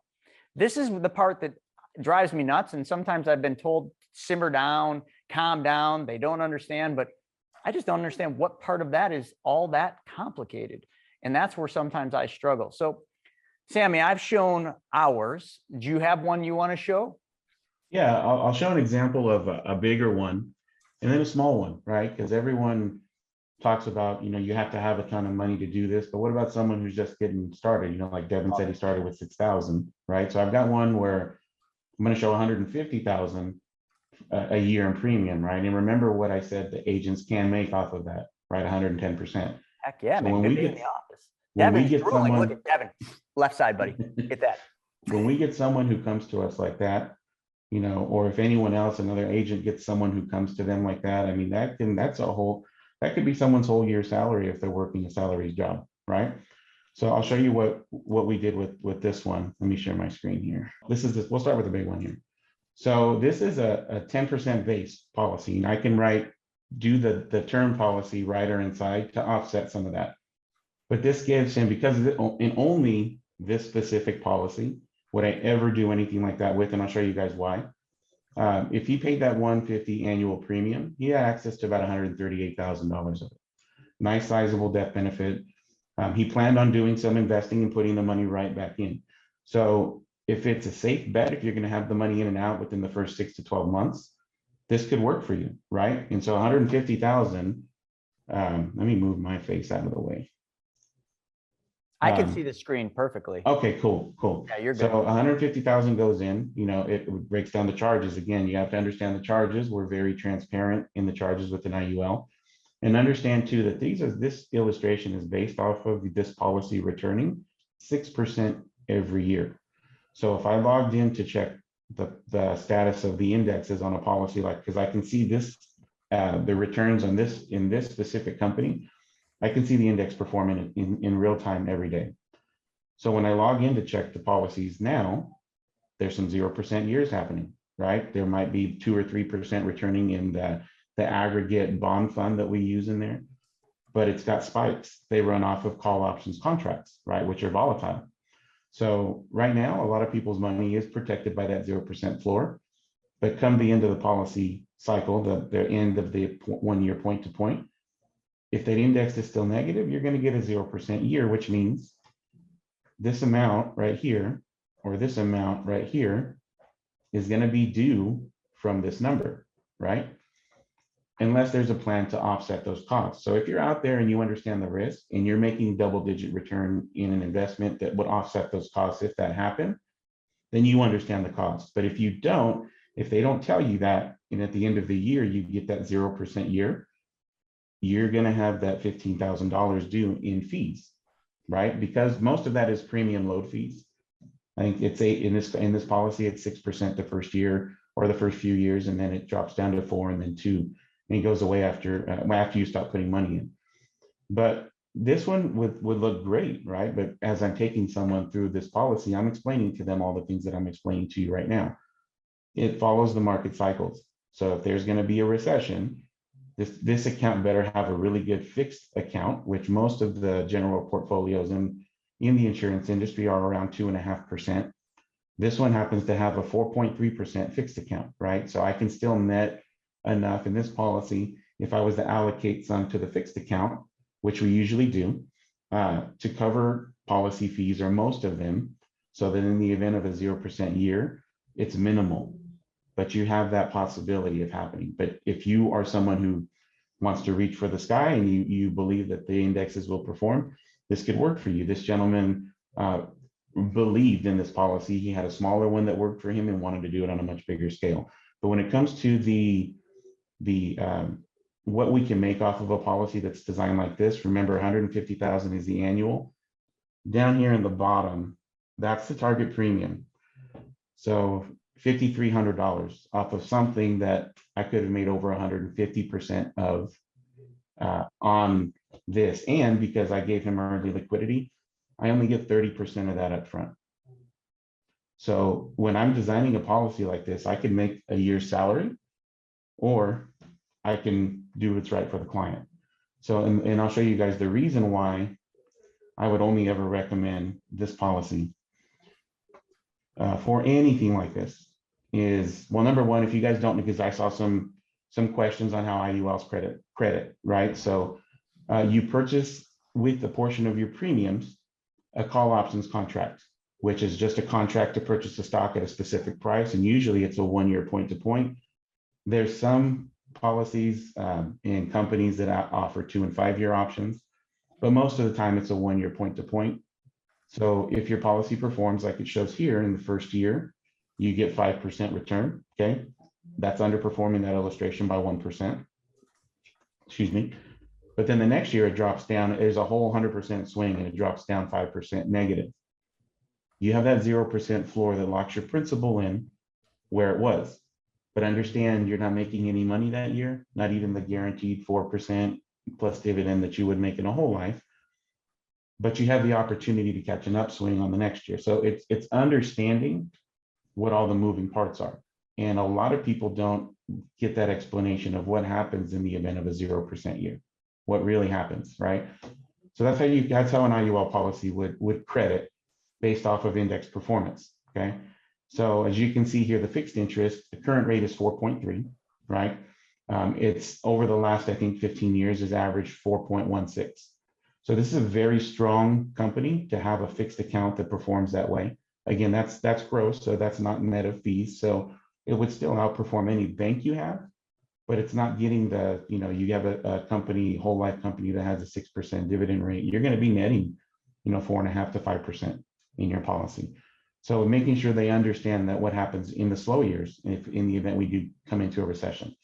This is the part that drives me nuts. And sometimes I've been told, simmer down, calm down. They don't understand, but I just don't understand what part of that is all that complicated. And that's where sometimes I struggle. So Sammy, I've shown ours. Do you have one you want to show? Yeah, I'll show an example of a bigger one and then a small one, right? Because everyone talks about, you have to have a ton of money to do this, but what about someone who's just getting started? Like Devin said, he started with 6,000, right? So I've got one where I'm going to show 150,000 a year in premium, right? And remember what I said, the agents can make off of that, right? 110%. Heck yeah, so man. when we get in the office. when Devin's we get drooling. someone, Look at Devin, left side, buddy. Get that. when we get someone who comes to us like that, or if anyone else, another agent gets someone who comes to them like that, I mean, that could be someone's whole year's salary if they're working a salaried job, right? So I'll show you what we did with this one. Let me share my screen here. We'll start with the big one here. So this is a 10% base policy, and I can do the term policy rider inside to offset some of that. But this gives him, because in only this specific policy would I ever do anything like that with, and I'll show you guys why. If he paid that 150 annual premium, he had access to about $138,000 of it. Nice sizable death benefit. He planned on doing some investing and putting the money right back in. So if it's a safe bet, if you're going to have the money in and out within the first 6 to 12 months, this could work for you, right? And so 150,000, let me move my face out of the way. I can see the screen perfectly. Okay, cool. Yeah, you're So good. 150,000 goes in, it breaks down the charges. Again, you have to understand the charges. We're very transparent in the charges with an IUL. And understand too that this illustration is based off of this policy returning 6% every year. So if I logged in to check the status of the indexes on a policy, like, because I can see this, the returns on this in this specific company, I can see the index performing in real time every day. So when I log in to check the policies now, there's some 0% years happening, right? There might be 2 or 3% returning in the aggregate bond fund that we use in there, but it's got spikes. They run off of call options contracts, right, which are volatile. So right now, a lot of people's money is protected by that 0% floor, but come the end of the policy cycle, the end of the 1 year point to point, if that index is still negative, you're going to get a 0% year, which means this amount right here, or this amount right here, is going to be due from this number, right? Unless there's a plan to offset those costs. So if you're out there and you understand the risk and you're making double-digit return in an investment that would offset those costs if that happened, then you understand the cost. But if you don't, if they don't tell you that, and at the end of the year, you get that 0% year, you're going to have that $15,000 due in fees, right? Because most of that is premium load fees. I think it's in this policy, it's 6% the first year or the first few years, and then it drops down to 4 and then 2. And it goes away after you stop putting money in. But this one would look great, right? But as I'm taking someone through this policy, I'm explaining to them all the things that I'm explaining to you right now. It follows the market cycles. So if there's going to be a recession, this account better have a really good fixed account, which most of the general portfolios in the insurance industry are around 2.5%. This one happens to have a 4.3% fixed account, right? So I can still net enough in this policy, if I was to allocate some to the fixed account, which we usually do, to cover policy fees or most of them, so that in the event of a 0% year, it's minimal, but you have that possibility of happening. But if you are someone who wants to reach for the sky and you believe that the indexes will perform, this could work for you. This gentleman believed in this policy. He had a smaller one that worked for him and wanted to do it on a much bigger scale. But when it comes to the what we can make off of a policy that's designed like this, remember 150,000 is the annual. Down here in the bottom, that's the target premium. So $5,300 off of something that I could have made over 150% of on this. And because I gave him early liquidity, I only get 30% of that up front. So when I'm designing a policy like this, I can make a year's salary, or I can do what's right for the client. So, and I'll show you guys the reason why I would only ever recommend this policy for anything like this is, well, number one, if you guys don't know, because I saw some questions on how IULs credit, right? So you purchase with a portion of your premiums a call options contract, which is just a contract to purchase a stock at a specific price, and usually it's a 1 year point to point. There's some policies in companies that offer 2 and 5 year options, but most of the time it's a 1 year point to point. So if your policy performs like it shows here in the first year, you get 5% return, okay? That's underperforming that illustration by 1%, excuse me. But then the next year it drops down, there's a whole 100% swing and it drops down 5% negative. You have that 0% floor that locks your principal in where it was. But understand you're not making any money that year, not even the guaranteed 4% plus dividend that you would make in a whole life. But you have the opportunity to catch an upswing on the next year. So it's understanding what all the moving parts are. And a lot of people don't get that explanation of what happens in the event of a 0% year, what really happens, right? So that's how an IUL policy would credit based off of index performance, okay? So as you can see here, the fixed interest, the current rate is 4.3, right? It's over the last, I think, 15 years is averaged 4.16. So this is a very strong company to have a fixed account that performs that way. Again, that's gross, so that's not net of fees. So it would still outperform any bank you have, but it's not getting the, you have a company, whole life company that has a 6% dividend rate. You're going to be netting 4.5 to 5% in your policy. So making sure they understand that what happens in the slow years, if in the event we do come into a recession.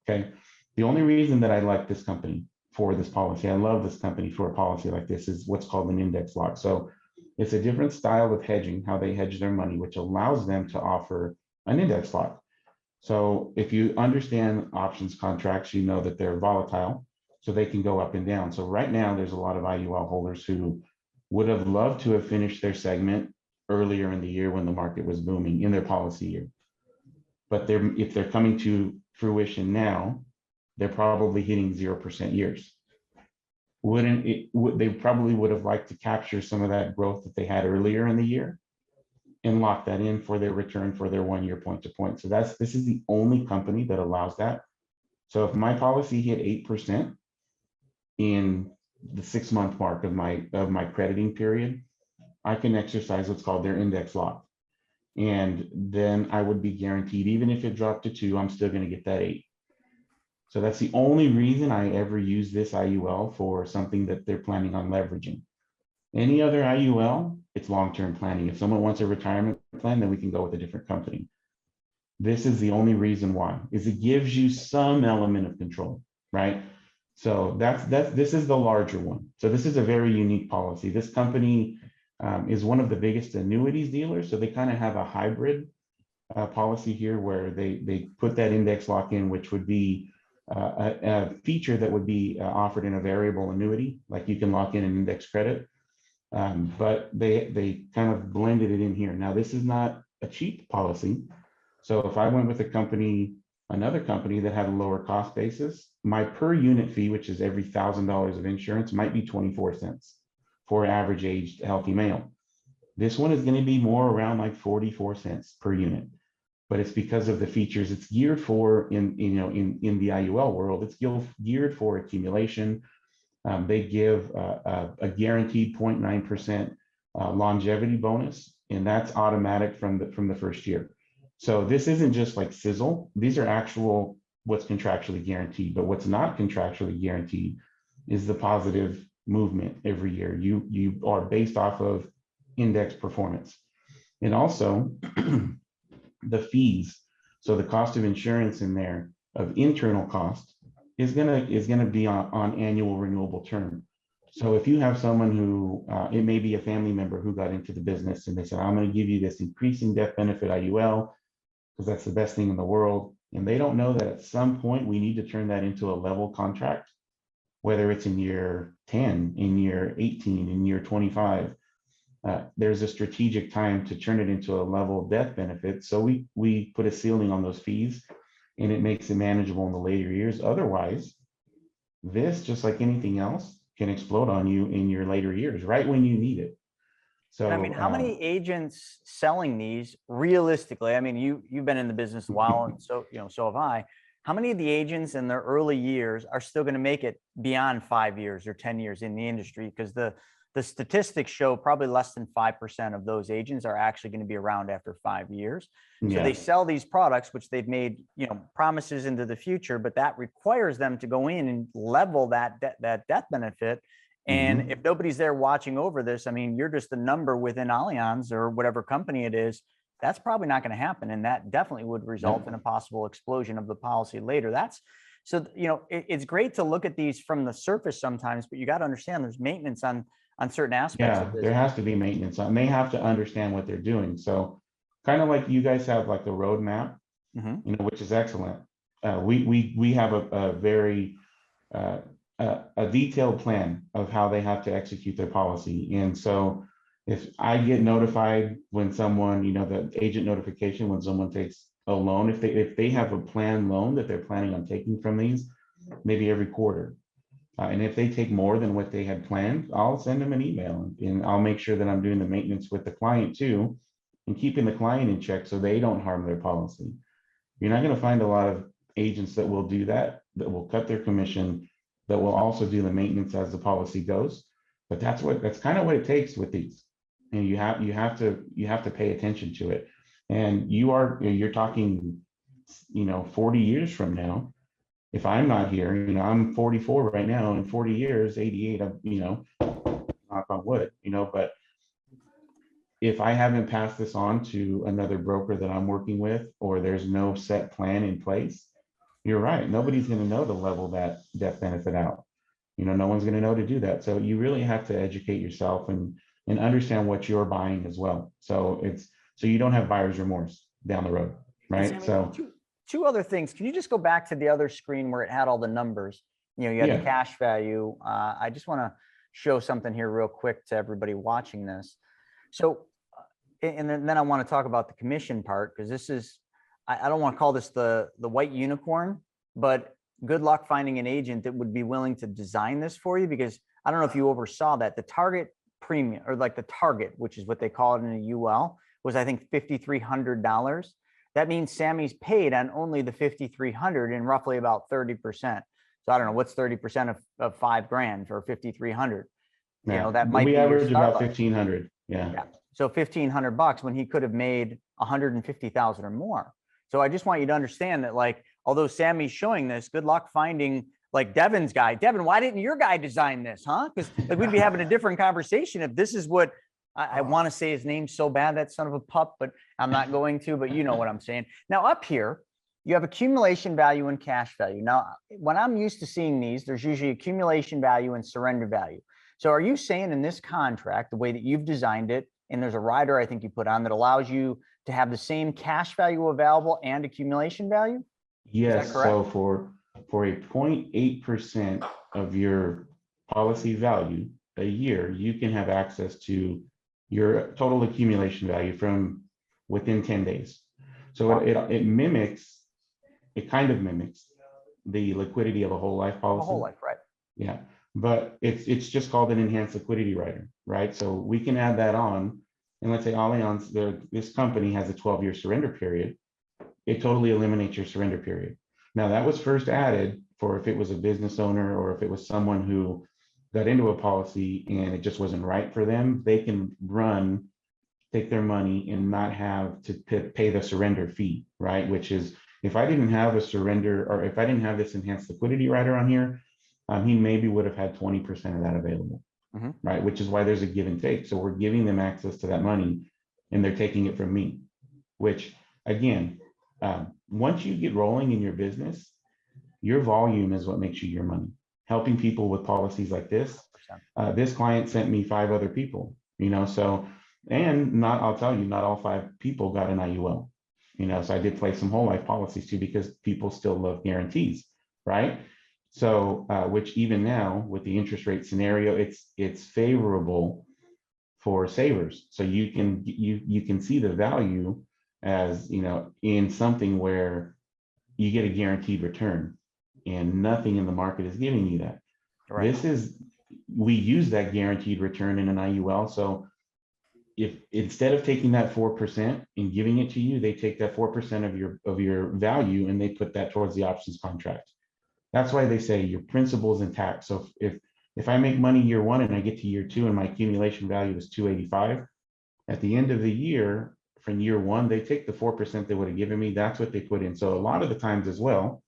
Okay. The only reason that I like this company for this policy, I love this company for a policy like this, is what's called an index lock. So it's a different style of hedging, how they hedge their money, which allows them to offer an index lock. So if you understand options contracts, you know that they're volatile, so they can go up and down. So right now, there's a lot of IUL holders who would have loved to have finished their segment earlier in the year when the market was booming in their policy year. But if they're coming to fruition now, they're probably hitting 0% years. They probably would have liked to capture some of that growth that they had earlier in the year and lock that in for their return for their 1 year point to point. So this is the only company that allows that. So if my policy hit 8% in the 6-month mark of my crediting period, I can exercise what's called their index lock. And then I would be guaranteed, even if it dropped to 2, I'm still going to get that 8. So that's the only reason I ever use this IUL for something that they're planning on leveraging. Any other IUL, it's long-term planning. If someone wants a retirement plan, then we can go with a different company. This is the only reason why, is it gives you some element of control, right? So this is the larger one. So this is a very unique policy. This company is one of the biggest annuities dealers. So they kind of have a hybrid policy here where they put that index lock in, which would be a feature that would be offered in a variable annuity, like you can lock in an index credit. But they kind of blended it in here. Now, this is not a cheap policy. So if I went with another company that had a lower cost basis, my per unit fee, which is every $1,000 of insurance, might be 24 cents for average aged healthy male. This one is going to be more around like 44 cents per unit, but it's because of the features it's geared for in the IUL world. It's geared for accumulation. They give a guaranteed 0.9% longevity bonus, and that's automatic from the first year. So this isn't just like sizzle. These are actual what's contractually guaranteed, but what's not contractually guaranteed is the positive movement every year. You are based off of index performance, and also the fees. So the cost of insurance in there of internal cost is gonna be on annual renewable term. So if you have someone who it may be a family member who got into the business and they said, I'm going to give you this increasing death benefit IUL because that's the best thing in the world, and they don't know that at some point we need to turn that into a level contract, whether it's in year 10, in year 18, in year 25. There's a strategic time to turn it into a level death benefit. So we put a ceiling on those fees, and it makes it manageable in the later years. Otherwise, this, just like anything else, can explode on you in your later years, right when you need it. So I mean, how many agents selling these realistically? I mean, you've been in the business a while, and so have I. How many of the agents in their early years are still going to make it beyond 5 years or 10 years in the industry? Because the statistics show probably less than 5% of those agents are actually going to be around after 5 years. So they sell these products, which they've made, promises into the future, but that requires them to go in and level that death benefit. And if nobody's there watching over this, I mean, you're just a number within Allianz or whatever company it is. That's probably not going to happen. And that definitely would result in a possible explosion of the policy later. So, it's great to look at these from the surface sometimes, but you got to understand there's maintenance on certain aspects of this. There has to be maintenance on. They have to understand what they're doing. So kind of like you guys have like a roadmap, which is excellent. We have a very a detailed plan of how they have to execute their policy. And so if I get notified when someone, the agent notification when someone takes a loan, if they have a planned loan that they're planning on taking from these, maybe every quarter. And if they take more than what they had planned, I'll send them an email and I'll make sure that I'm doing the maintenance with the client too, and keeping the client in check so they don't harm their policy. You're not going to find a lot of agents that will do that will cut their commission, that will also do the maintenance as the policy goes. But that's kind of what it takes with these. And you have to pay attention to it. And you're talking, 40 years from now. If I'm not here, I'm 44 right now. In 40 years, 88, knock on wood, but if I haven't passed this on to another broker that I'm working with, or there's no set plan in place, you're right. Nobody's going to know to level that death benefit out. No one's going to know to do that. So you really have to educate yourself and understand what you're buying as well. So you don't have buyer's remorse down the road, right? So two other things. Can you just go back to the other screen where it had all the numbers? You had the cash value. I just want to show something here real quick to everybody watching this. So, and then I want to talk about the commission part, because this is, I don't want to call this the white unicorn, but good luck finding an agent that would be willing to design this for you, because I don't know if you oversaw that the target premium, or like the target, which is what they call it in a UL, was I think $5,300. That means Sammy's paid on only the $5,300 and roughly about 30%. So I don't know, what's 30% of $5,000 for 5,300. That might be average about 1,500. Yeah. So $1,500 when he could have made 150,000 or more. So I just want you to understand that, like, although Sammy's showing this, good luck finding like Devin's guy. Devin, why didn't your guy design this, huh? Because like, we'd be having a different conversation if this is what I want to say his name so bad, that son of a pup, but I'm not going to, but you know what I'm saying. Now up here, you have accumulation value and cash value. Now, when I'm used to seeing these, there's usually accumulation value and surrender value. So are you saying in this contract, the way that you've designed it, and there's a rider I think you put on that allows you to have the same cash value available and accumulation value? Yes. So for a 0.8% of your policy value a year, you can have access to your total accumulation value from within 10 days. So it kind of mimics the liquidity of a whole life policy. A whole life, right? Yeah, but it's just called an enhanced liquidity rider, right? So we can add that on, and let's say Allianz, this company has a 12-year surrender period. It totally eliminates your surrender period. Now that was first added for if it was a business owner or if it was someone who got into a policy and it just wasn't right for them, they can take their money and not have to pay the surrender fee, right? Which is, if I didn't have a surrender, or if I didn't have this enhanced liquidity rider on here, he maybe would have had 20% of that available, right? Which is why there's a give and take. So we're giving them access to that money and they're taking it from me, which again, once you get rolling in your business, your volume is what makes you your money. Helping people with policies like this. This client sent me 5 other people, so, and I'll tell you, not all 5 people got an IUL, so I did play some whole life policies too, because people still love guarantees, right? So, which even now with the interest rate scenario, it's favorable for savers. So you can see the value as, in something where you get a guaranteed return. And nothing in the market is giving you that. Right. We use that guaranteed return in an IUL. So if instead of taking that 4% and giving it to you, they take that 4% of your value and they put that towards the options contract. That's why they say your principal is intact. So if I make money year 1 and I get to year 2 and my accumulation value is 285, at the end of the year from year 1, they take the 4% they would have given me. That's what they put in. So a lot of the times as well,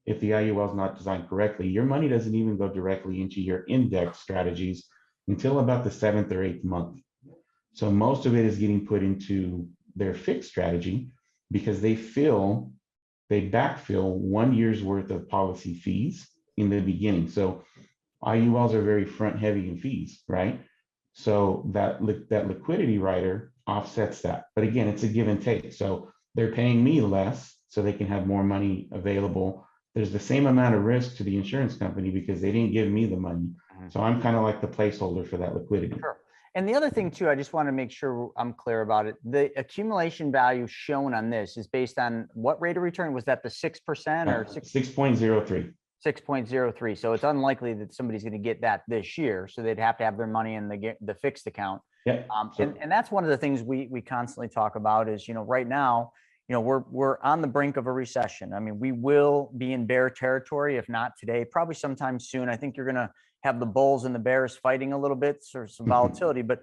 if the IUL is not designed correctly, your money doesn't even go directly into your index strategies until about the 7th or 8th month. So most of it is getting put into their fixed strategy because they backfill 1 year's worth of policy fees in the beginning. So IULs are very front heavy in fees, right? So that liquidity rider offsets that. But again, it's a give and take. So they're paying me less so they can have more money available. There's the same amount of risk to the insurance company because they didn't give me the money. So I'm kind of like the placeholder for that liquidity. Sure. And the other thing too, I just want to make sure I'm clear about it. The accumulation value shown on this is based on what rate of return? Was that the 6% or 6.03? 6.03. So it's unlikely that somebody's going to get that this year. So they'd have to have their money in the fixed account. Yeah. And that's one of the things we constantly talk about is, right now, we're on the brink of a recession. I mean, we will be in bear territory, if not today, probably sometime soon. I think you're going to have the bulls and the bears fighting a little bit, so some volatility, but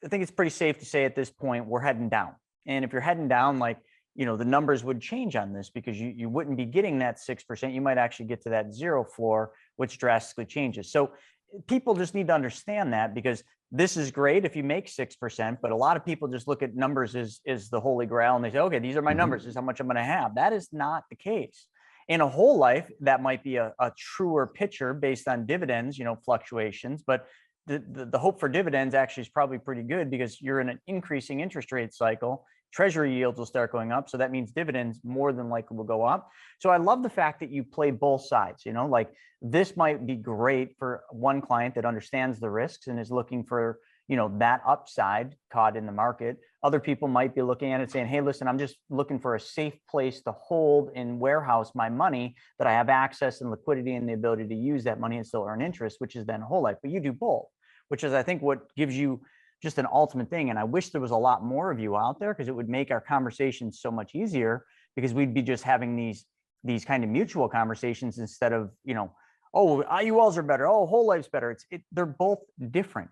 I think it's pretty safe to say at this point, we're heading down. And if you're heading down, like, the numbers would change on this because you wouldn't be getting that 6%. You might actually get to that 0 floor, which drastically changes. So people just need to understand that, because this is great if you make 6%, but a lot of people just look at numbers as the holy grail, and they say, okay, these are my numbers, this is how much I'm going to have. That is not the case. In a whole life, that might be a truer picture based on dividends, fluctuations, but the hope for dividends actually is probably pretty good, because you're in an increasing interest rate cycle. Treasury yields will start going up. So that means dividends more than likely will go up. So I love the fact that you play both sides, like this might be great for one client that understands the risks and is looking for, that upside caught in the market. Other people might be looking at it saying, hey, listen, I'm just looking for a safe place to hold and warehouse my money, that I have access and liquidity and the ability to use that money and still earn interest, which is then whole life. But you do both, which is, I think, what gives you just an ultimate thing. And I wish there was a lot more of you out there, because it would make our conversations so much easier, because we'd be just having these kind of mutual conversations instead of, oh, IULs are better. Oh, whole life's better. They're both different.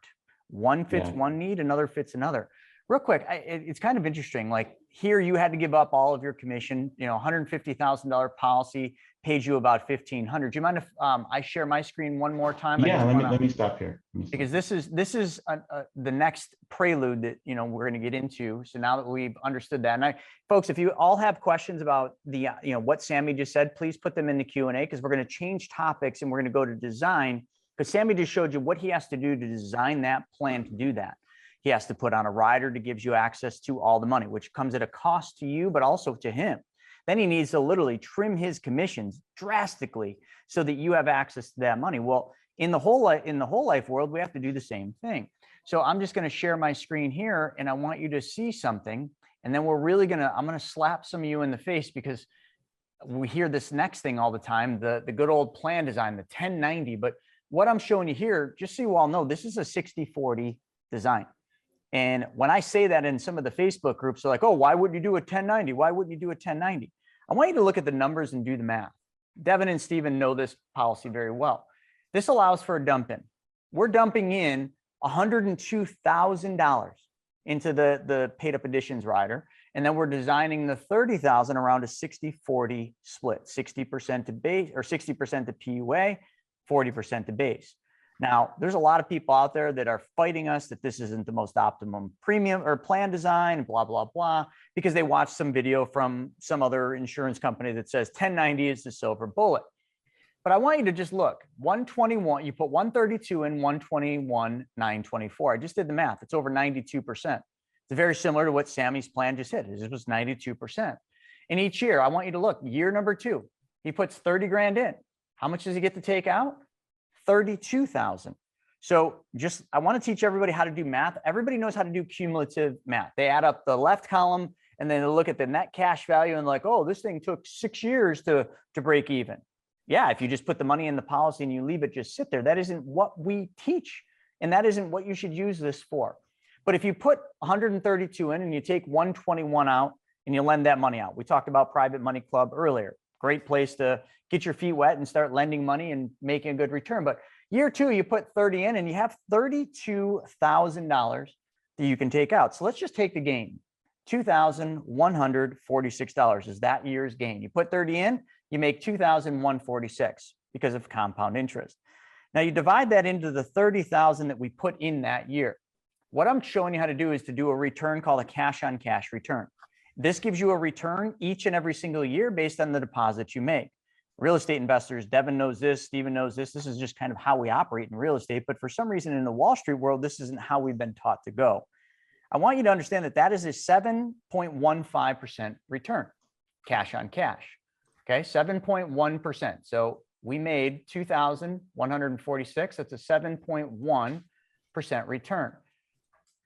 One fits one need, another fits another. Real quick, it's kind of interesting. Like here, you had to give up all of your commission, $150,000 policy paid you about $1,500. Do you mind if I share my screen one more time? Yeah, let me stop here. Because this is the next prelude that we're going to get into. So now that we've understood that, and folks, if you all have questions about the what Sammy just said, please put them in the Q&A, because we're going to change topics and we're going to go to design, because Sammy just showed you what he has to do to design that plan to do that. He has to put on a rider that gives you access to all the money, which comes at a cost to you, but also to him. Then he needs to literally trim his commissions drastically so that you have access to that money. Well, in the whole life world, we have to do the same thing. So I'm just going to share my screen here, and I want you to see something. And then I'm going to slap some of you in the face, because we hear this next thing all the time, the good old plan design, the 1090. But what I'm showing you here, just so you all know, this is a 60-40 design. And when I say that in some of the Facebook groups, they're like, oh, why wouldn't you do a 1090? Why wouldn't you do a 1090? I want you to look at the numbers and do the math. Devin and Steven know this policy very well. This allows for a dump in. We're dumping in $102,000 into the paid up additions rider. And then we're designing the $30,000 around a 60-40 split, 60% to base, or 60% to PUA, 40% to base. Now, there's a lot of people out there that are fighting us that this isn't the most optimum premium or plan design, blah, blah, blah, because they watched some video from some other insurance company that says 1090 is the silver bullet. But I want you to just look, 121, you put 132 in 121,924. I just did the math. It's over 92%. It's very similar to what Sammy's plan just hit. This was 92%. And each year, I want you to look, year number 2, he puts 30 grand in. How much does he get to take out? 32,000. So I want to teach everybody how to do math. Everybody knows how to do cumulative math. They add up the left column and then they look at the net cash value and like, oh, this thing took 6 years to break even. Yeah, if you just put the money in the policy and you leave it just sit there, that isn't what we teach. And that isn't what you should use this for. But if you put 132 in and you take 121 out and you lend that money out, we talked about Private Money Club earlier. Great place to get your feet wet and start lending money and making a good return. But year 2, you put 30 in and you have $32,000 that you can take out. So let's just take the gain. $2,146 is that year's gain. You put 30 in, you make $2,146 because of compound interest. Now you divide that into the 30,000 that we put in that year. What I'm showing you how to do is to do a return called a cash on cash return. This gives you a return each and every single year based on the deposits you make. Real estate investors, Devin knows this, Steven knows this. This is just kind of how we operate in real estate. But for some reason in the Wall Street world, this isn't how we've been taught to go. I want you to understand that that is a 7.15% return, cash on cash. Okay, 7.1%. So we made 2,146. That's a 7.1% return.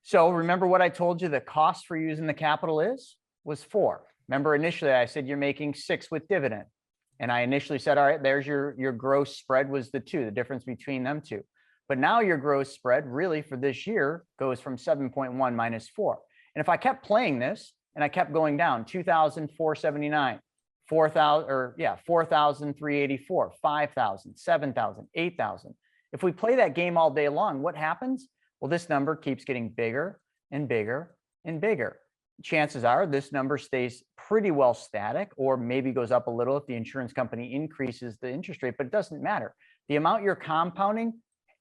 So remember what I told you the cost for using the capital was 4. Remember initially I said you're making 6 with dividend. And I initially said, all right, there's your gross spread was the 2, the difference between them two. But now your gross spread really for this year goes from 7.1 minus 4. And if I kept playing this and I kept going down, 2,479, 4,000, or yeah, 4,384, 5,000, 7,000, 8,000. If we play that game all day long, what happens? Well, this number keeps getting bigger and bigger and bigger. Chances are this number stays pretty well static or maybe goes up a little if the insurance company increases the interest rate, but it doesn't matter. The amount you're compounding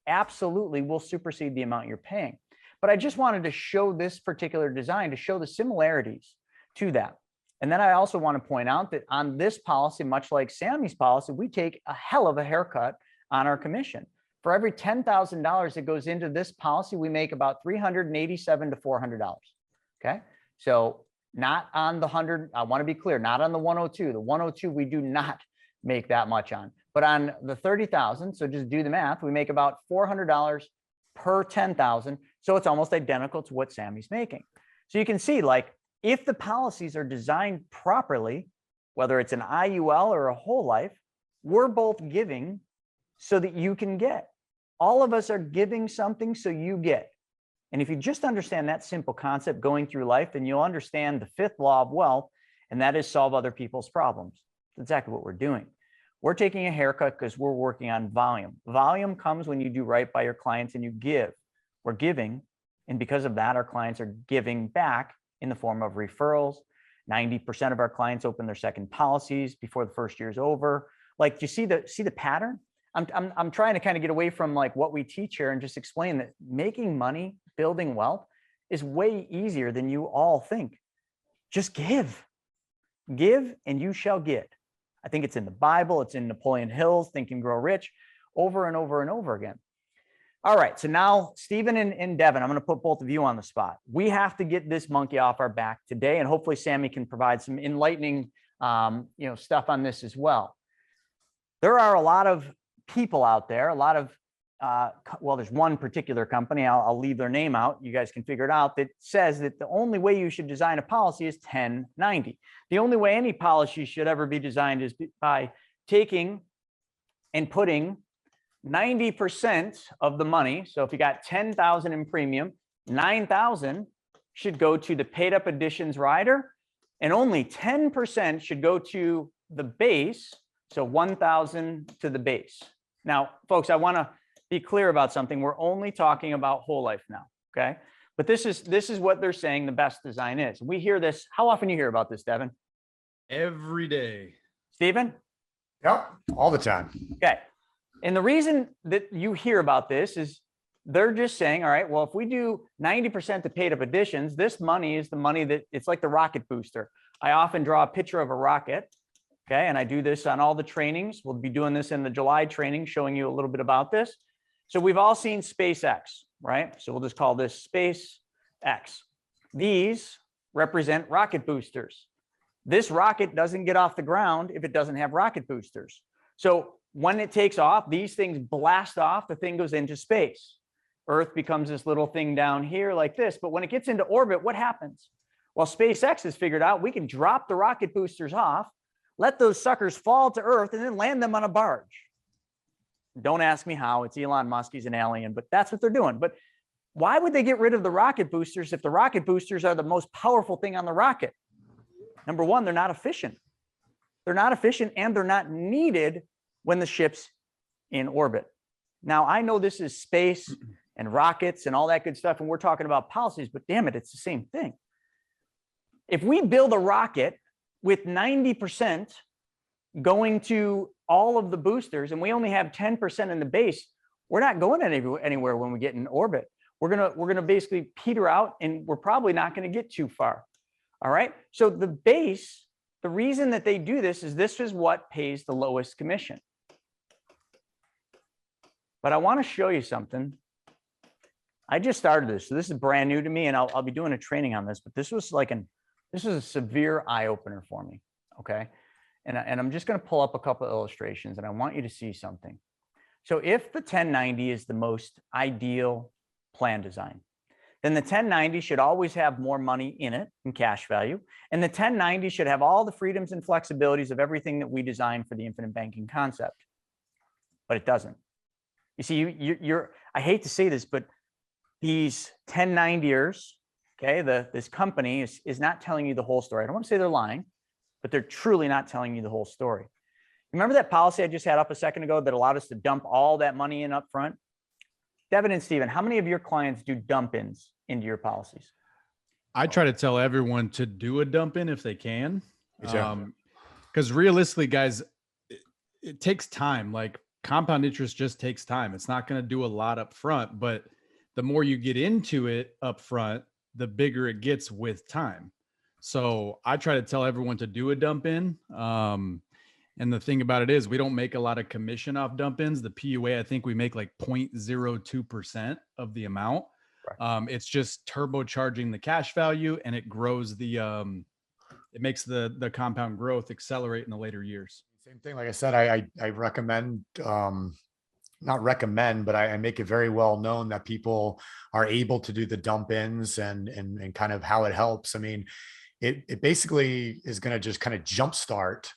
absolutely will supersede the amount you're paying. But I just wanted to show this particular design to show the similarities to that. And then I also want to point out that on this policy, much like Sammy's policy, we take a hell of a haircut on our commission. For every $10,000 that goes into this policy, we make about $387 to $400. Okay. So not on the 100, I want to be clear, not on the 102. The 102, we do not make that much on, but on the 30,000. So just do the math. We make about $400 per 10,000. So it's almost identical to what Sammy's making. So you can see, like, if the policies are designed properly, whether it's an IUL or a whole life, we're both giving so that you can get. All of us are giving something so you get. And if you just understand that simple concept going through life, then you'll understand the fifth law of wealth, and that is solve other people's problems. That's exactly what we're doing. We're taking a haircut because we're working on volume. Volume comes when you do right by your clients and you give. We're giving, and because of that, our clients are giving back in the form of referrals. 90% of our clients open their second policies before the first year is over. Like, do you see the pattern? I'm trying to kind of get away from like what we teach here and just explain that making money, building wealth is way easier than you all think. Just give and you shall get. I think it's in the Bible. It's in Napoleon Hill's Think and Grow Rich, over and over and over again. All right. So now Stephen and Devin, I'm going to put both of you on the spot. We have to get this monkey off our back today. And hopefully Sammy can provide some enlightening, stuff on this as well. There are a lot of people out there, a lot of, there's one particular company, I'll leave their name out. You guys can figure it out, that says that the only way you should design a policy is 1090. The only way any policy should ever be designed is by taking and putting 90% of the money. So if you got 10,000 in premium, 9,000 should go to the paid up additions rider, and only 10% should go to the base. So 1,000 to the base. Now, folks, I want to be clear about something. We're only talking about whole life now. Okay. But this is what they're saying the best design is. We hear this. How often you hear about this, Devin? Every day. Stephen? Yep. All the time. Okay. And the reason that you hear about this is they're just saying, all right, well, if we do 90% to paid up additions, this money is the money that it's like the rocket booster. I often draw a picture of a rocket. Okay. And I do this on all the trainings. We'll be doing this in the July training, showing you a little bit about this. So we've all seen SpaceX, right? So we'll just call this SpaceX. These represent rocket boosters. This rocket doesn't get off the ground if it doesn't have rocket boosters. So when it takes off, these things blast off, the thing goes into space. Earth becomes this little thing down here like this. But when it gets into orbit, what happens? Well, SpaceX has figured out we can drop the rocket boosters off, let those suckers fall to Earth, and then land them on a barge. Don't ask me how. It's Elon Musk. He's an alien, but that's what they're doing. But why would they get rid of the rocket boosters if the rocket boosters are the most powerful thing on the rocket? Number one, they're not efficient. They're not efficient, and they're not needed when the ship's in orbit. Now, I know this is space and rockets and all that good stuff, and we're talking about policies, but damn it, it's the same thing. If we build a rocket with 90% going to all of the boosters, and we only have 10% in the base, we're not going anywhere when we get in orbit. We're gonna basically peter out, and we're probably not going to get too far. All right. So the base, the reason that they do this is what pays the lowest commission. But I want to show you something. I just started this, so this is brand new to me, and I'll be doing a training on this. But this was a severe eye opener for me. Okay. And I'm just going to pull up a couple of illustrations, and I want you to see something. So if the 1090 is the most ideal plan design, then the 1090 should always have more money in it in cash value. And the 1090 should have all the freedoms and flexibilities of everything that we designed for the infinite banking concept. But it doesn't. You see, I hate to say this, but these 1090ers, okay, this company is not telling you the whole story. I don't want to say they're lying, but they're truly not telling you the whole story. Remember that policy I just had up a second ago that allowed us to dump all that money in up front? Devin and Stephen, how many of your clients do dump-ins into your policies? I try to tell everyone to do a dump in if they can. Me too. Because realistically, guys, it takes time. Like compound interest just takes time. It's not going to do a lot up front, but the more you get into it up front, the bigger it gets with time. So I try to tell everyone to do a dump in. And the thing about it is we don't make a lot of commission off dump ins. The PUA, I think we make like 0.02% of the amount. Right. It's just turbocharging the cash value, and it grows the, it makes the compound growth accelerate in the later years. Same thing. Like I said, I recommend, not recommend, but I make it very well known that people are able to do the dump ins and kind of how it helps. I mean, it basically is going to just kind of jumpstart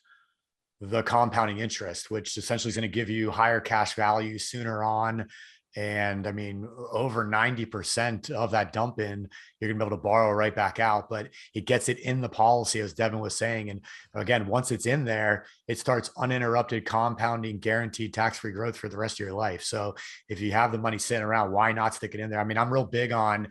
the compounding interest, which essentially is going to give you higher cash value sooner on. And I mean, over 90% of that dump in, you're gonna be able to borrow right back out, but it gets it in the policy, as Devin was saying. And again, once it's in there, it starts uninterrupted compounding, guaranteed tax-free growth for the rest of your life. So if you have the money sitting around, why not stick it in there? I mean, I'm real big on,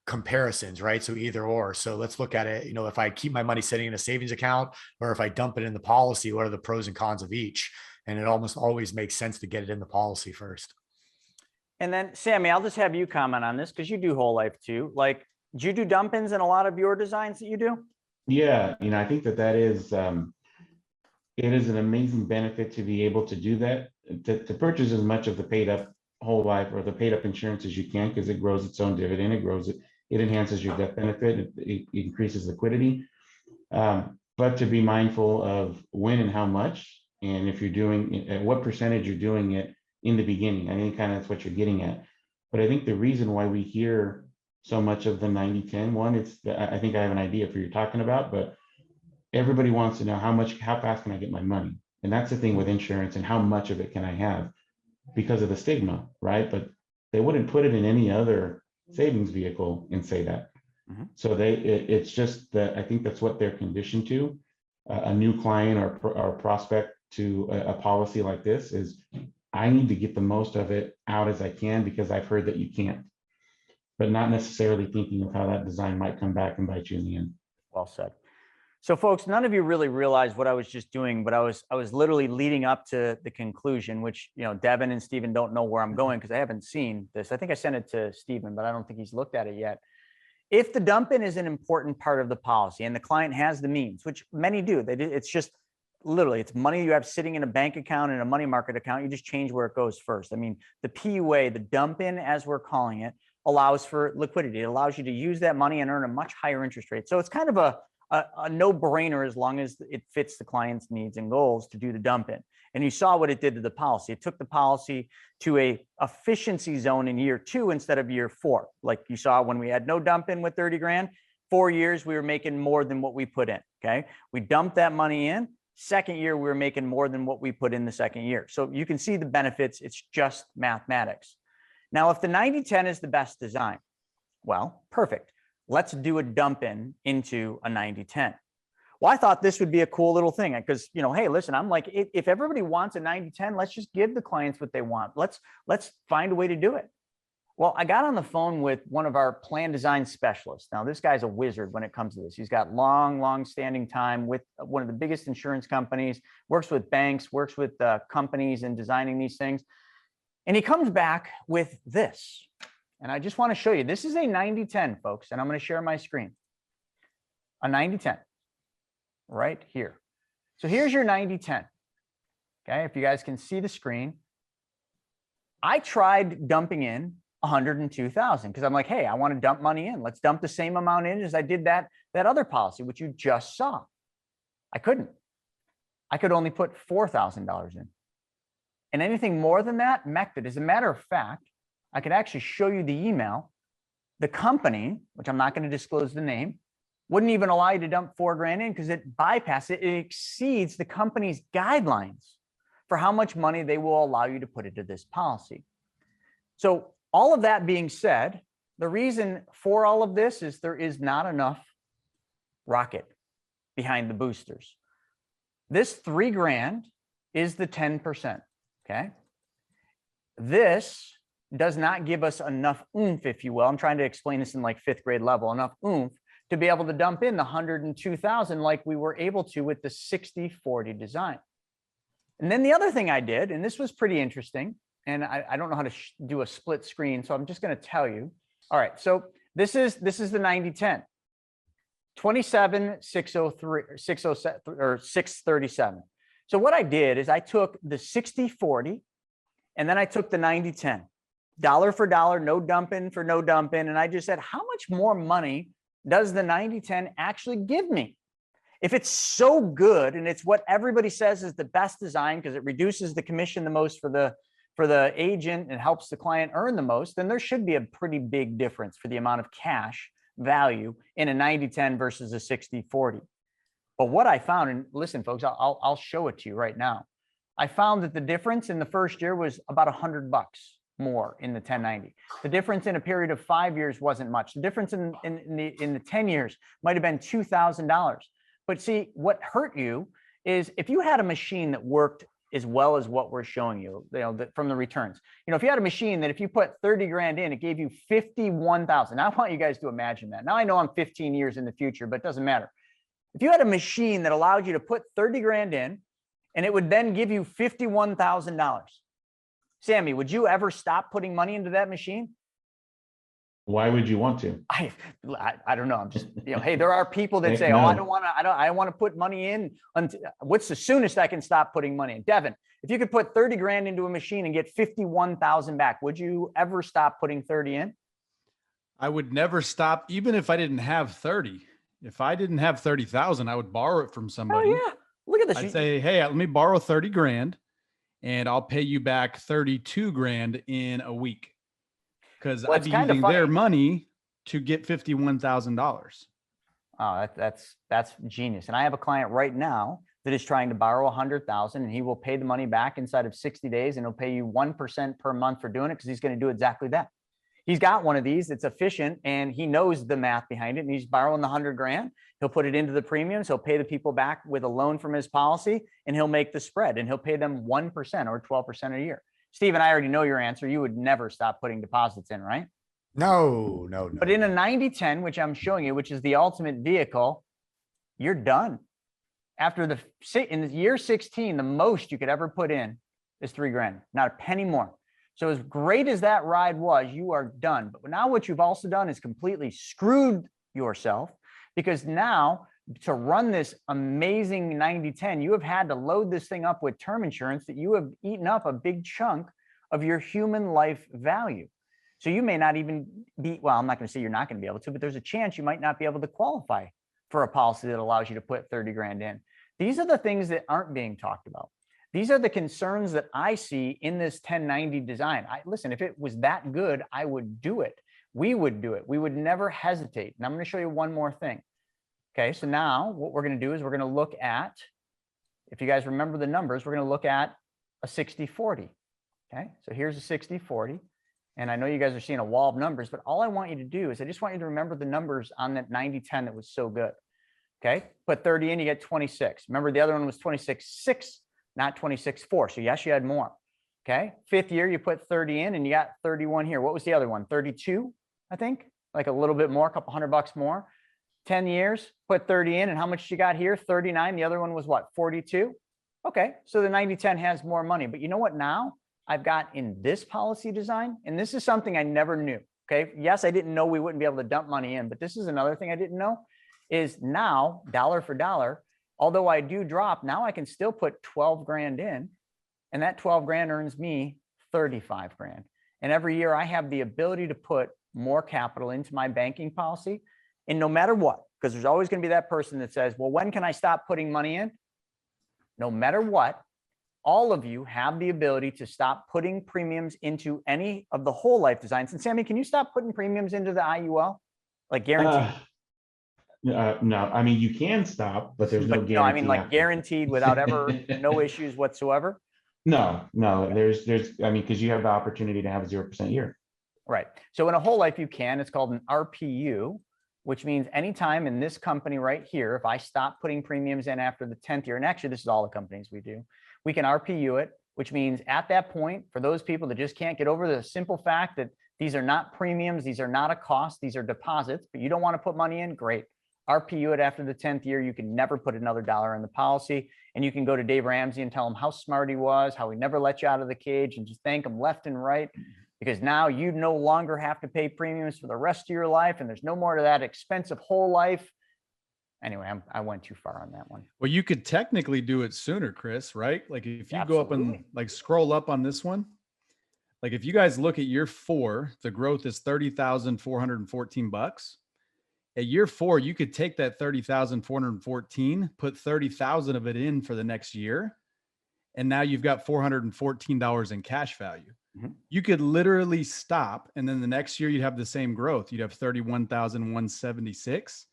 comparisons, right? So either or. So let's look at it. If I keep my money sitting in a savings account, or if I dump it in the policy, what are the pros and cons of each? And it almost always makes sense to get it in the policy first. And then Sammy, I'll just have you comment on this because you do whole life too. Like, do you do dump ins in a lot of your designs that you do? Yeah, I think that is, it is an amazing benefit to be able to do that, to purchase as much of the paid up whole life or the paid up insurance as you can, because it grows its own dividend. It enhances your death benefit. It increases liquidity. But to be mindful of when and how much, and if you're doing, at what percentage you're doing it in the beginning. I think kind of that's what you're getting at. But I think the reason why we hear so much of the 90-10 one, I think I have an idea for you're talking about, but everybody wants to know how fast can I get my money? And that's the thing with insurance, and how much of it can I have, because of the stigma, right? But they wouldn't put it in any other savings vehicle and say that. Mm-hmm. So it's just that I think that's what they're conditioned to. A new client or prospect to a policy like this is, I need to get the most of it out as I can because I've heard that you can't, but not necessarily thinking of how that design might come back and bite you in the end. Well said. So folks, none of you really realized what I was just doing, but I was literally leading up to the conclusion, which, Devin and Stephen don't know where I'm going because I haven't seen this. I think I sent it to Stephen, but I don't think he's looked at it yet. If the dump in is an important part of the policy and the client has the means, which many do, it's just literally, it's money you have sitting in a bank account and a money market account. You just change where it goes first. I mean, the PUA, the dump in, as we're calling it, allows for liquidity. It allows you to use that money and earn a much higher interest rate. So it's kind of a no-brainer as long as it fits the client's needs and goals to do the dump in. And you saw what it did to the policy. It took the policy to a efficiency zone in year 2 instead of year 4. Like you saw when we had no dump in with 30 grand, 4 years, we were making more than what we put in, okay? We dumped that money in. Second year, we were making more than what we put in the second year. So you can see the benefits. It's just mathematics. Now, if the 90-10 is the best design, well, perfect. Let's do a dump in into a 90-10. Well, I thought this would be a cool little thing because, hey, listen, I'm like, if everybody wants a 90-10, let's just give the clients what they want. Let's find a way to do it. Well, I got on the phone with one of our plan design specialists. Now, this guy's a wizard when it comes to this. He's got long standing time with one of the biggest insurance companies, works with banks, works with companies in designing these things. And he comes back with this. And I just want to show you, this is a 90-10, folks, and I'm going to share my screen. A 90-10 right here. So here's your 90-10. Okay, if you guys can see the screen. I tried dumping in 102,000 because I'm like, hey, I want to dump money in. Let's dump the same amount in as I did that other policy, which you just saw. I couldn't. I could only put $4,000 in. And anything more than that, mech'd it. As a matter of fact, I could actually show you the email. The company, which I'm not going to disclose the name, wouldn't even allow you to dump $4 grand in because it bypasses it. It exceeds the company's guidelines for how much money they will allow you to put into this policy. So all of that being said, the reason for all of this is there is not enough rocket behind the boosters. This $3 grand is the 10%, okay? This does not give us enough oomph, if you will. I'm trying to explain this in like 5th grade level, enough oomph to be able to dump in the 102,000 like we were able to with the 60-40 design. And then the other thing I did, and this was pretty interesting, and I don't know how to do a split screen, so I'm just going to tell you. All right, so this is the 90-10, 27,603 or 637. So what I did is I took the 60-40, and then I took the 90-10, dollar for dollar, no dumping for no dumping, and I just said, how much more money does the 90-10 actually give me? If it's so good and it's what everybody says is the best design because it reduces the commission the most for the agent and helps the client earn the most, then there should be a pretty big difference for the amount of cash value in a 90-10 versus a 60-40. But what I found, and listen, folks, I'll show it to you right now. I found that the difference in the first year was about $100 more in the 1090. The difference in a period of 5 years wasn't much. The difference in the 10 years might have been $2,000. But see, what hurt you is if you had a machine that worked as well as what we're showing you, from the returns. If you had a machine that if you put 30 grand in, it gave you 51,000. Now I want you guys to imagine that. Now I know I'm 15 years in the future, but it doesn't matter. If you had a machine that allowed you to put 30 grand in, and it would then give you $51,000. Sammy, would you ever stop putting money into that machine? Why would you want to? I don't know. I'm just, hey, there are people that say, oh, I want to put money in. What's the soonest I can stop putting money in? Devin, if you could put 30 grand into a machine and get 51,000 back, would you ever stop putting 30 in? I would never stop, even if I didn't have 30. If I didn't have 30,000, I would borrow it from somebody. Oh yeah. Look at this. I'd say, hey, let me borrow 30 grand and I'll pay you back 32 grand in a week. Because I'd be using their money to get $51,000. Oh, that's genius. And I have a client right now that is trying to borrow 100,000 and he will pay the money back inside of 60 days and he'll pay you 1% per month for doing it because he's going to do exactly that. He's got one of these. It's efficient and he knows the math behind it. And he's borrowing the 100 grand. He'll put it into the premiums. He'll pay the people back with a loan from his policy and he'll make the spread and he'll pay them 1% or 12% a year. Stephen, I already know your answer. You would never stop putting deposits in, right? No. But in a 90-10, which I'm showing you, which is the ultimate vehicle, you're done. In the year 16, the most you could ever put in is $3 grand, not a penny more. So as great as that ride was, you are done. But now what you've also done is completely screwed yourself because now to run this amazing 90-10, you have had to load this thing up with term insurance that you have eaten up a big chunk of your human life value. So you may not even be, well, I'm not going to say you're not going to be able to, but there's a chance you might not be able to qualify for a policy that allows you to put 30 grand in. These are the things that aren't being talked about. These are the concerns that I see in this 1090 design. Listen, if it was that good, I would do it. We would do it. We would never hesitate. And I'm going to show you one more thing. Okay, so now what we're going to do is we're going to look at, if you guys remember the numbers, we're going to look at a 60-40. Okay, so here's a 60-40. And I know you guys are seeing a wall of numbers, but all I want you to do is I just want you to remember the numbers on that 90-10 that was so good. Okay, put 30 in, you get 26. Remember the other one was 26.6, not 26.4. So yes, you had more. Okay, fifth year, you put 30 in and you got 31 here. What was the other one? 32, I think, like a little bit more, a couple $100 more. 10 years, put 30 in, and how much you got here? 39. The other one was what? 42. Okay, so the 90-10 has more money. But you know what now I've got in this policy design? And this is something I never knew. Okay, yes, I didn't know we wouldn't be able to dump money in, but this is another thing I didn't know is now dollar for dollar, although I do drop, now I can still put 12 grand in, and that 12 grand earns me 35 grand. And every year I have the ability to put more capital into my banking policy. And no matter what, because there's always going to be that person that says, well, when can I stop putting money in? No matter what, all of you have the ability to stop putting premiums into any of the whole life designs. And Sammy, can you stop putting premiums into the IUL? Like guaranteed? No, I mean, you can stop, but there's no guarantee. No, I mean like guaranteed without ever, no issues whatsoever. No, there's, I mean, because you have the opportunity to have a 0% year. Right. So in a whole life, you can, it's called an RPU, which means anytime in this company right here, if I stop putting premiums in after the 10th year, and actually this is all the companies we do, we can RPU it, which means at that point, for those people that just can't get over the simple fact that these are not premiums, these are not a cost, these are deposits, but you don't want to put money in, great. RPU it after the 10th year. You can never put another dollar in the policy. And you can go to Dave Ramsey and tell him how smart he was, how he never let you out of the cage, and just thank him left and right, because now you no longer have to pay premiums for the rest of your life. And there's no more to that expensive whole life. Anyway, I went too far on that one. Well, you could technically do it sooner, Chris, right? Like if you go up and Absolutely. like scroll up on this one, like if you guys look at year 4, the growth is $30,414. At year 4, you could take that 30,414, put 30,000 of it in for the next year, and now you've got $414 in cash value. Mhm. You could literally stop, and then the next year you'd have the same growth. You'd have 31,176.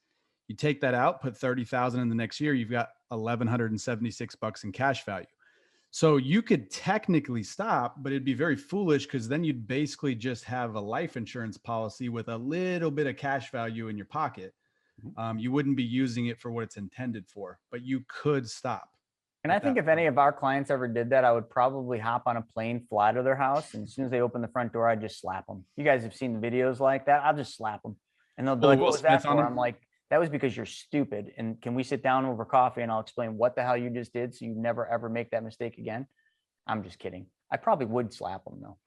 You take that out, put 30,000 in the next year, you've got $1,176 in cash value. So you could technically stop, but it'd be very foolish, because then you'd basically just have a life insurance policy with a little bit of cash value in your pocket. You wouldn't be using it for what it's intended for, but you could stop. And I think if any of our clients ever did that, I would probably hop on a plane, fly to their house, and as soon as they open the front door, I'd just slap them. You guys have seen the videos like that. I'll just slap them. And they'll be like, what was that for? I'm like, that was because you're stupid. And can we sit down over coffee and I'll explain what the hell you just did so you never, ever make that mistake again? I'm just kidding. I probably would slap them though.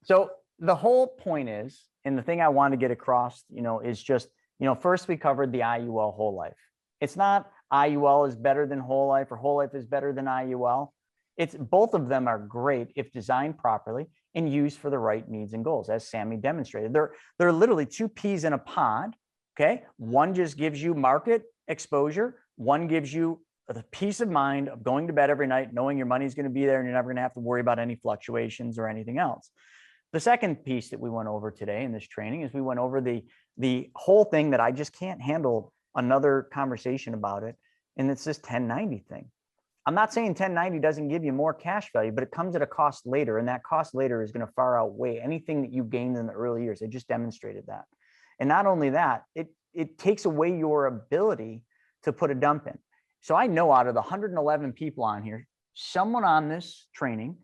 So the whole point is, and the thing I want to get across, is just, first we covered the IUL whole life. It's not IUL is better than whole life or whole life is better than IUL. It's both of them are great if designed properly and used for the right needs and goals, as Sammy demonstrated. They're literally two peas in a pod, okay? One just gives you market exposure. One gives you the peace of mind of going to bed every night, knowing your money's going to be there and you're never going to have to worry about any fluctuations or anything else. The second piece that we went over today in this training is we went over the whole thing that I just can't handle another conversation about it. And it's this 1090 thing. I'm not saying 1090 doesn't give you more cash value, but it comes at a cost later. And that cost later is going to far outweigh anything that you gained in the early years. They just demonstrated that. And not only that, it takes away your ability to put a dump in. So I know out of the 111 people on here, someone on this training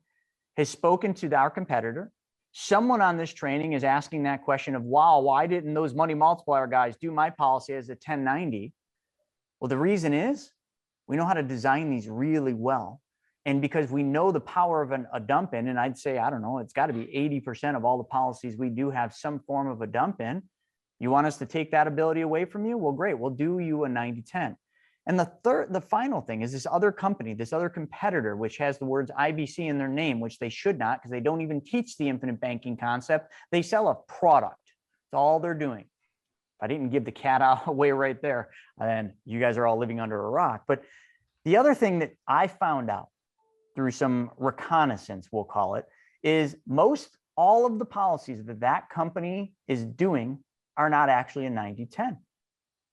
has spoken to our competitor. Someone on this training is asking that question of, wow, why didn't those money multiplier guys do my policy as a 1090? Well, the reason is we know how to design these really well. And because we know the power of a dump in, and I'd say, I don't know, it's got to be 80% of all the policies we do have some form of a dump in. You want us to take that ability away from you? Well, great, we'll do you a 90-10. And the final thing is this other company, this other competitor, which has the words IBC in their name, which they should not, because they don't even teach the infinite banking concept. They sell a product. That's all they're doing. I didn't give the cat away right there, and you guys are all living under a rock. But the other thing that I found out through some reconnaissance, we'll call it, is most all of the policies that company is doing are not actually a 90-10.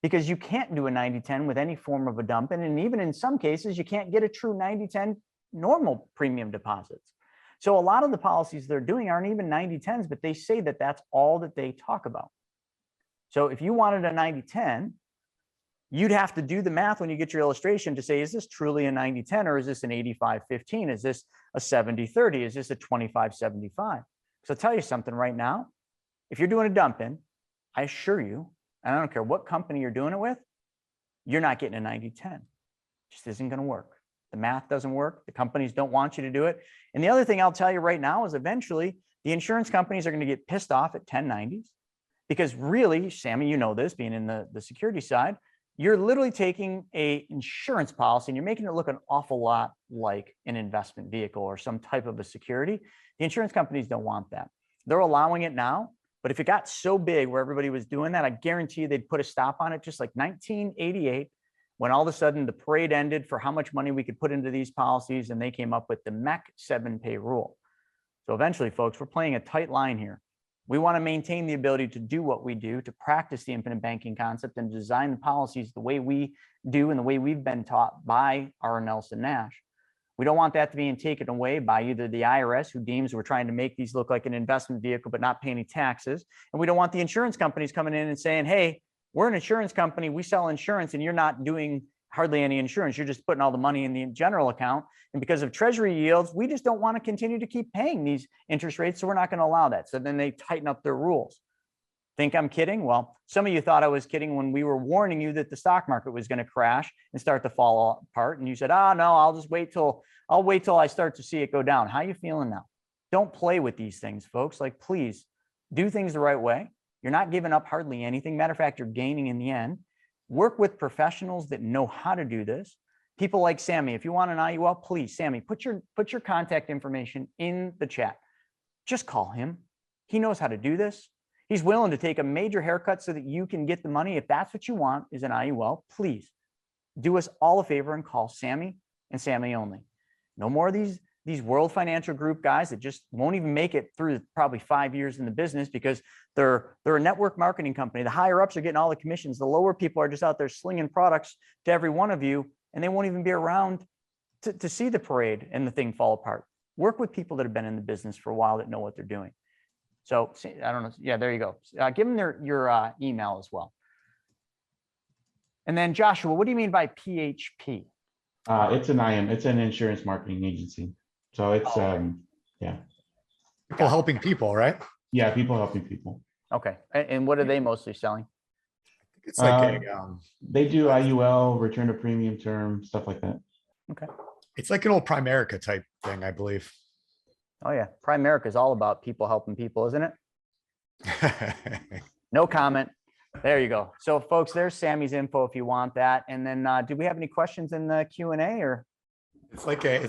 Because you can't do a 90-10 with any form of a dump in, and even in some cases, you can't get a true 90-10 normal premium deposits. So a lot of the policies they're doing aren't even 90-10s, but they say that that's all that they talk about. So if you wanted a 90-10, you'd have to do the math when you get your illustration to say, is this truly a 90-10 or is this an 85-15? Is this a 70-30? Is this a 25-75? So I'll tell you something right now. If you're doing a dump in, I assure you, and I don't care what company you're doing it with, you're not getting a 90-10. It just isn't going to work. The math doesn't work. The companies don't want you to do it. And the other thing I'll tell you right now is eventually the insurance companies are going to get pissed off at 1090s because really, Sammy, you know this, being in the security side, you're literally taking a insurance policy and you're making it look an awful lot like an investment vehicle or some type of a security. The insurance companies don't want that. They're allowing it now. But if it got so big where everybody was doing that, I guarantee you they'd put a stop on it, just like 1988, when all of a sudden the parade ended for how much money we could put into these policies, and they came up with the MEC 7-pay rule. So eventually, folks, we're playing a tight line here. We want to maintain the ability to do what we do, to practice the infinite banking concept and design the policies the way we do and the way we've been taught by our Nelson Nash. We don't want that to be taken away by either the IRS, who deems we're trying to make these look like an investment vehicle but not pay any taxes. And we don't want the insurance companies coming in and saying, hey, we're an insurance company, we sell insurance, and you're not doing hardly any insurance. You're just putting all the money in the general account. And because of treasury yields, we just don't want to continue to keep paying these interest rates, so we're not going to allow that. So then they tighten up their rules. Think I'm kidding? Well, some of you thought I was kidding when we were warning you that the stock market was going to crash and start to fall apart. And you said, oh, no, I'll wait till I start to see it go down. How you feeling now? Don't play with these things, folks. Like, please do things the right way. You're not giving up hardly anything. Matter of fact, you're gaining in the end. Work with professionals that know how to do this. People like Sammy. If you want an IUL, please, Sammy, put your contact information in the chat. Just call him. He knows how to do this. He's willing to take a major haircut so that you can get the money. If that's what you want is an IUL, please do us all a favor and call Sammy and Sammy only. No more of these World Financial Group guys that just won't even make it through probably 5 years in the business because they're a network marketing company. The higher ups are getting all the commissions. The lower people are just out there slinging products to every one of you, and they won't even be around to see the parade and the thing fall apart. Work with people that have been in the business for a while that know what they're doing. So I don't know. Yeah, there you go. Give them your email as well. And then Joshua, what do you mean by PHP? It's an IM. It's an insurance marketing agency. So it's yeah. People helping people, right? Yeah, people helping people. Okay. And what are they mostly selling? It's like they do IUL, return to premium term, stuff like that. Okay. it's like an old Primerica type thing, I believe. Oh yeah. Primerica is all about people helping people, isn't it? No comment. There you go. So folks, there's Sammy's info if you want that. And then do we have any questions in the Q&A or? It's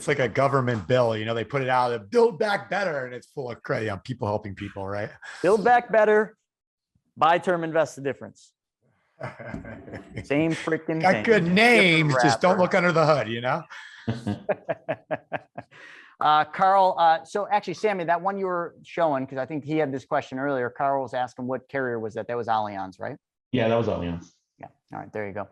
like a government bill, you know, they put it out of build back better and it's full of credit on people helping people, right? Build back better, buy term, invest the difference. Same freaking Got thing. good names, just don't look under the hood, you know? Carl, so actually, Sammy, that one you were showing, because I think he had this question earlier. Carl was asking what carrier was that? That was Allianz, right? Yeah, that was Allianz. Yeah. All right, there you go.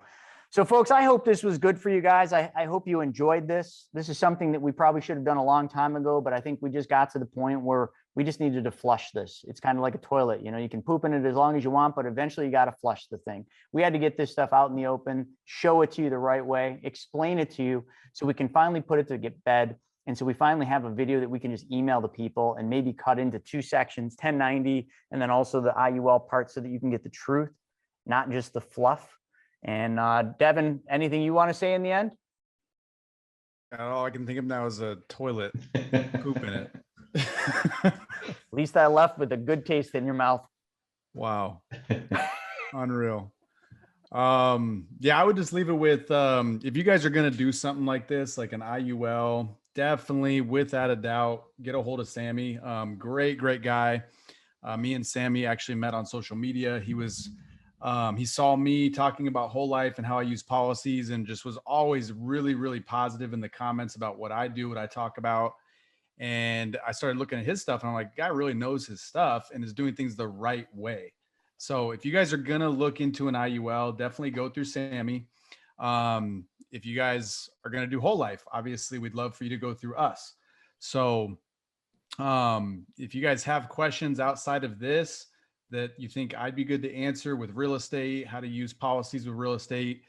So folks, I hope this was good for you guys. I hope you enjoyed this. This is something that we probably should have done a long time ago, but I think we just got to the point where we just needed to flush this. It's kind of like a toilet, you know, you can poop in it as long as you want, but eventually you got to flush the thing. We had to get this stuff out in the open, show it to you the right way, explain it to you so we can finally put it to get bed. And so we finally have a video that we can just email the people and maybe cut into 2 sections, 1090, and then also the IUL part so that you can get the truth, not just the fluff. And Devin, anything you want to say in the end? All I can think of now is a toilet, poop in it. At least I left with a good taste in your mouth. Wow. Unreal. Yeah, I would just leave it with, if you guys are going to do something like this, like an IUL, definitely, without a doubt, get a hold of Sammy. Great guy. Me and Sammy actually met on social media. He saw me talking about whole life and how I use policies and just was always really positive in the comments about what I do, what I talk about. And I started looking at his stuff and I'm like, guy really knows his stuff and is doing things the right way. So if you guys are going to look into an IUL, definitely go through Sammy. If you guys are going to do whole life, obviously we'd love for you to go through us. So if you guys have questions outside of this that you think I'd be good to answer with real estate, how to use policies with real estate,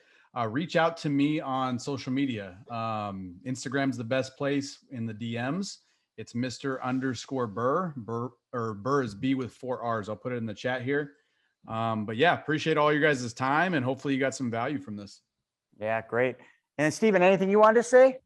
reach out to me on social media. Instagram's the best place in the DMs. It's Mr._Burr. Burr is B with 4 R's. I'll put it in the chat here. But yeah, appreciate all your guys' time and hopefully you got some value from this. Yeah, great. And Stephen, anything you wanted to say?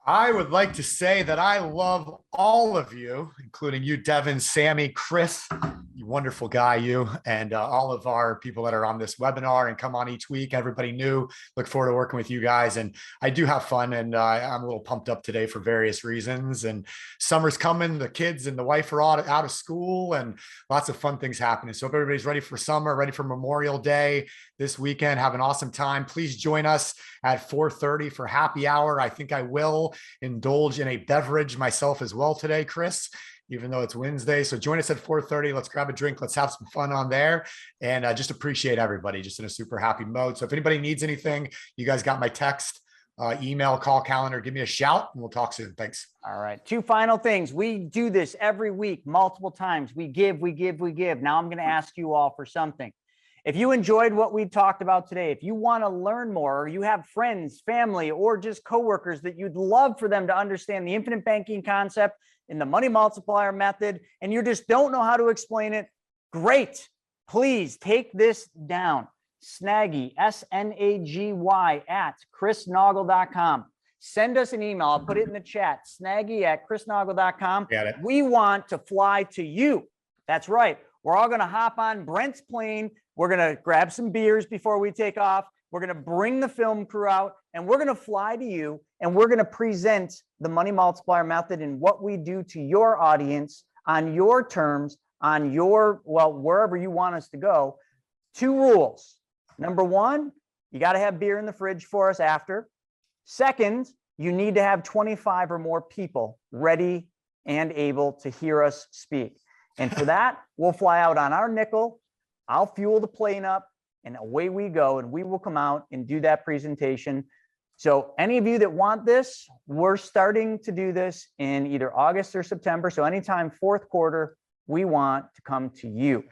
I would like to say that I love all of you, including you, Devin, Sammy, Chris, you wonderful guy, you, and all of our people that are on this webinar and come on each week. Everybody new. Look forward to working with you guys. And I do have fun, and I'm a little pumped up today for various reasons. And summer's coming. The kids and the wife are out of school, and lots of fun things happening. So if everybody's ready for summer, ready for Memorial Day this weekend, have an awesome time. Please join us at 4:30 for happy hour. I think I will indulge in a beverage myself as well today, Chris, even though it's Wednesday. So join us at 4:30. Let's grab a drink. Let's have some fun on there. And just appreciate everybody just in a super happy mode. So if anybody needs anything, you guys got my text, email, call, calendar, give me a shout and we'll talk soon. Thanks. All right. 2 final things. We do this every week, multiple times. We give. Now I'm going to ask you all for something. If you enjoyed what we talked about today, if you want to learn more, or you have friends, family, or just coworkers that you'd love for them to understand the infinite banking concept and the money multiplier method, and you just don't know how to explain it, Great. Please take this down. Snaggy, SNAGY at chrisnaugle.com. Send us an email. I'll put it in the chat. Snaggy at chrisnaugle.com. Got it. We want to fly to you. That's right. We're all going to hop on Brent's plane. We're going to grab some beers before we take off. We're going to bring the film crew out and we're going to fly to you and we're going to present the money multiplier method and what we do to your audience on your terms, on your, well, wherever you want us to go. 2 rules. Number 1, you got to have beer in the fridge for us after. Second, you need to have 25 or more people ready and able to hear us speak. And for that, we'll fly out on our nickel. I'll fuel the plane up and away we go. And we will come out and do that presentation. So any of you that want this, we're starting to do this in either August or September. So anytime 4th quarter, we want to come to you.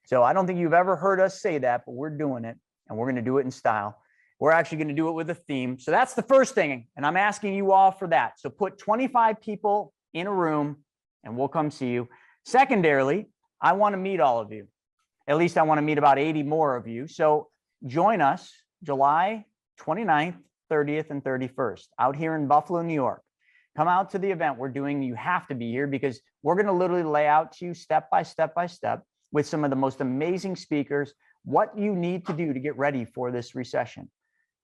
So I don't think you've ever heard us say that, but we're doing it and we're going to do it in style. We're actually going to do it with a theme. So that's the first thing. And I'm asking you all for that. So put 25 people in a room and we'll come see you. Secondarily, I want to meet all of you. At least I want to meet about 80 more of you. So join us July 29th, 30th, and 31st out here in Buffalo, New York. Come out to the event we're doing. You have to be here because we're going to literally lay out to you step by step by step with some of the most amazing speakers, what you need to do to get ready for this recession.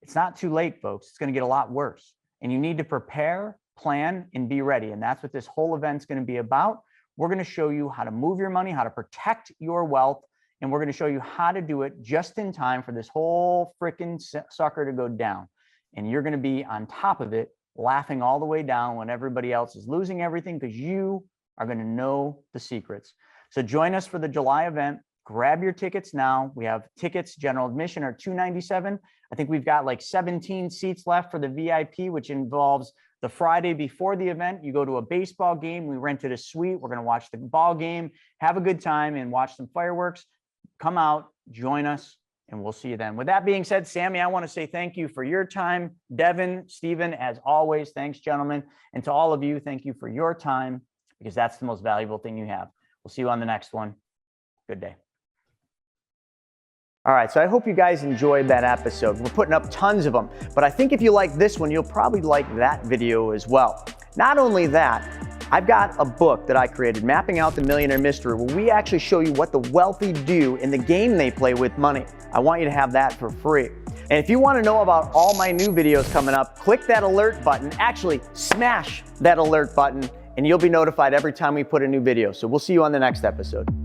It's not too late, folks. It's going to get a lot worse. And you need to prepare, plan, and be ready. And that's what this whole event's going to be about. We're going to show you how to move your money, how to protect your wealth, and we're going to show you how to do it just in time for this whole freaking sucker to go down. And you're going to be on top of it, laughing all the way down when everybody else is losing everything because you are going to know the secrets. So join us for the July event. Grab your tickets now. We have tickets, general admission are $297. I think we've got like 17 seats left for the VIP, which involves the Friday before the event. You go to a baseball game. We rented a suite. We're going to watch the ball game, have a good time, and watch some fireworks. Come out, join us, and we'll see you then. With that being said, Sammy, I want to say thank you for your time. Devin, Stephen, as always, thanks, gentlemen. And to all of you, thank you for your time because that's the most valuable thing you have. We'll see you on the next one. Good day. All right, so I hope you guys enjoyed that episode. We're putting up tons of them, but I think if you like this one, you'll probably like that video as well. Not only that, I've got a book that I created, Mapping Out the Millionaire Mystery, where we actually show you what the wealthy do in the game they play with money. I want you to have that for free. And if you want to know about all my new videos coming up, click that alert button. Actually, smash that alert button, and you'll be notified every time we put a new video. So we'll see you on the next episode.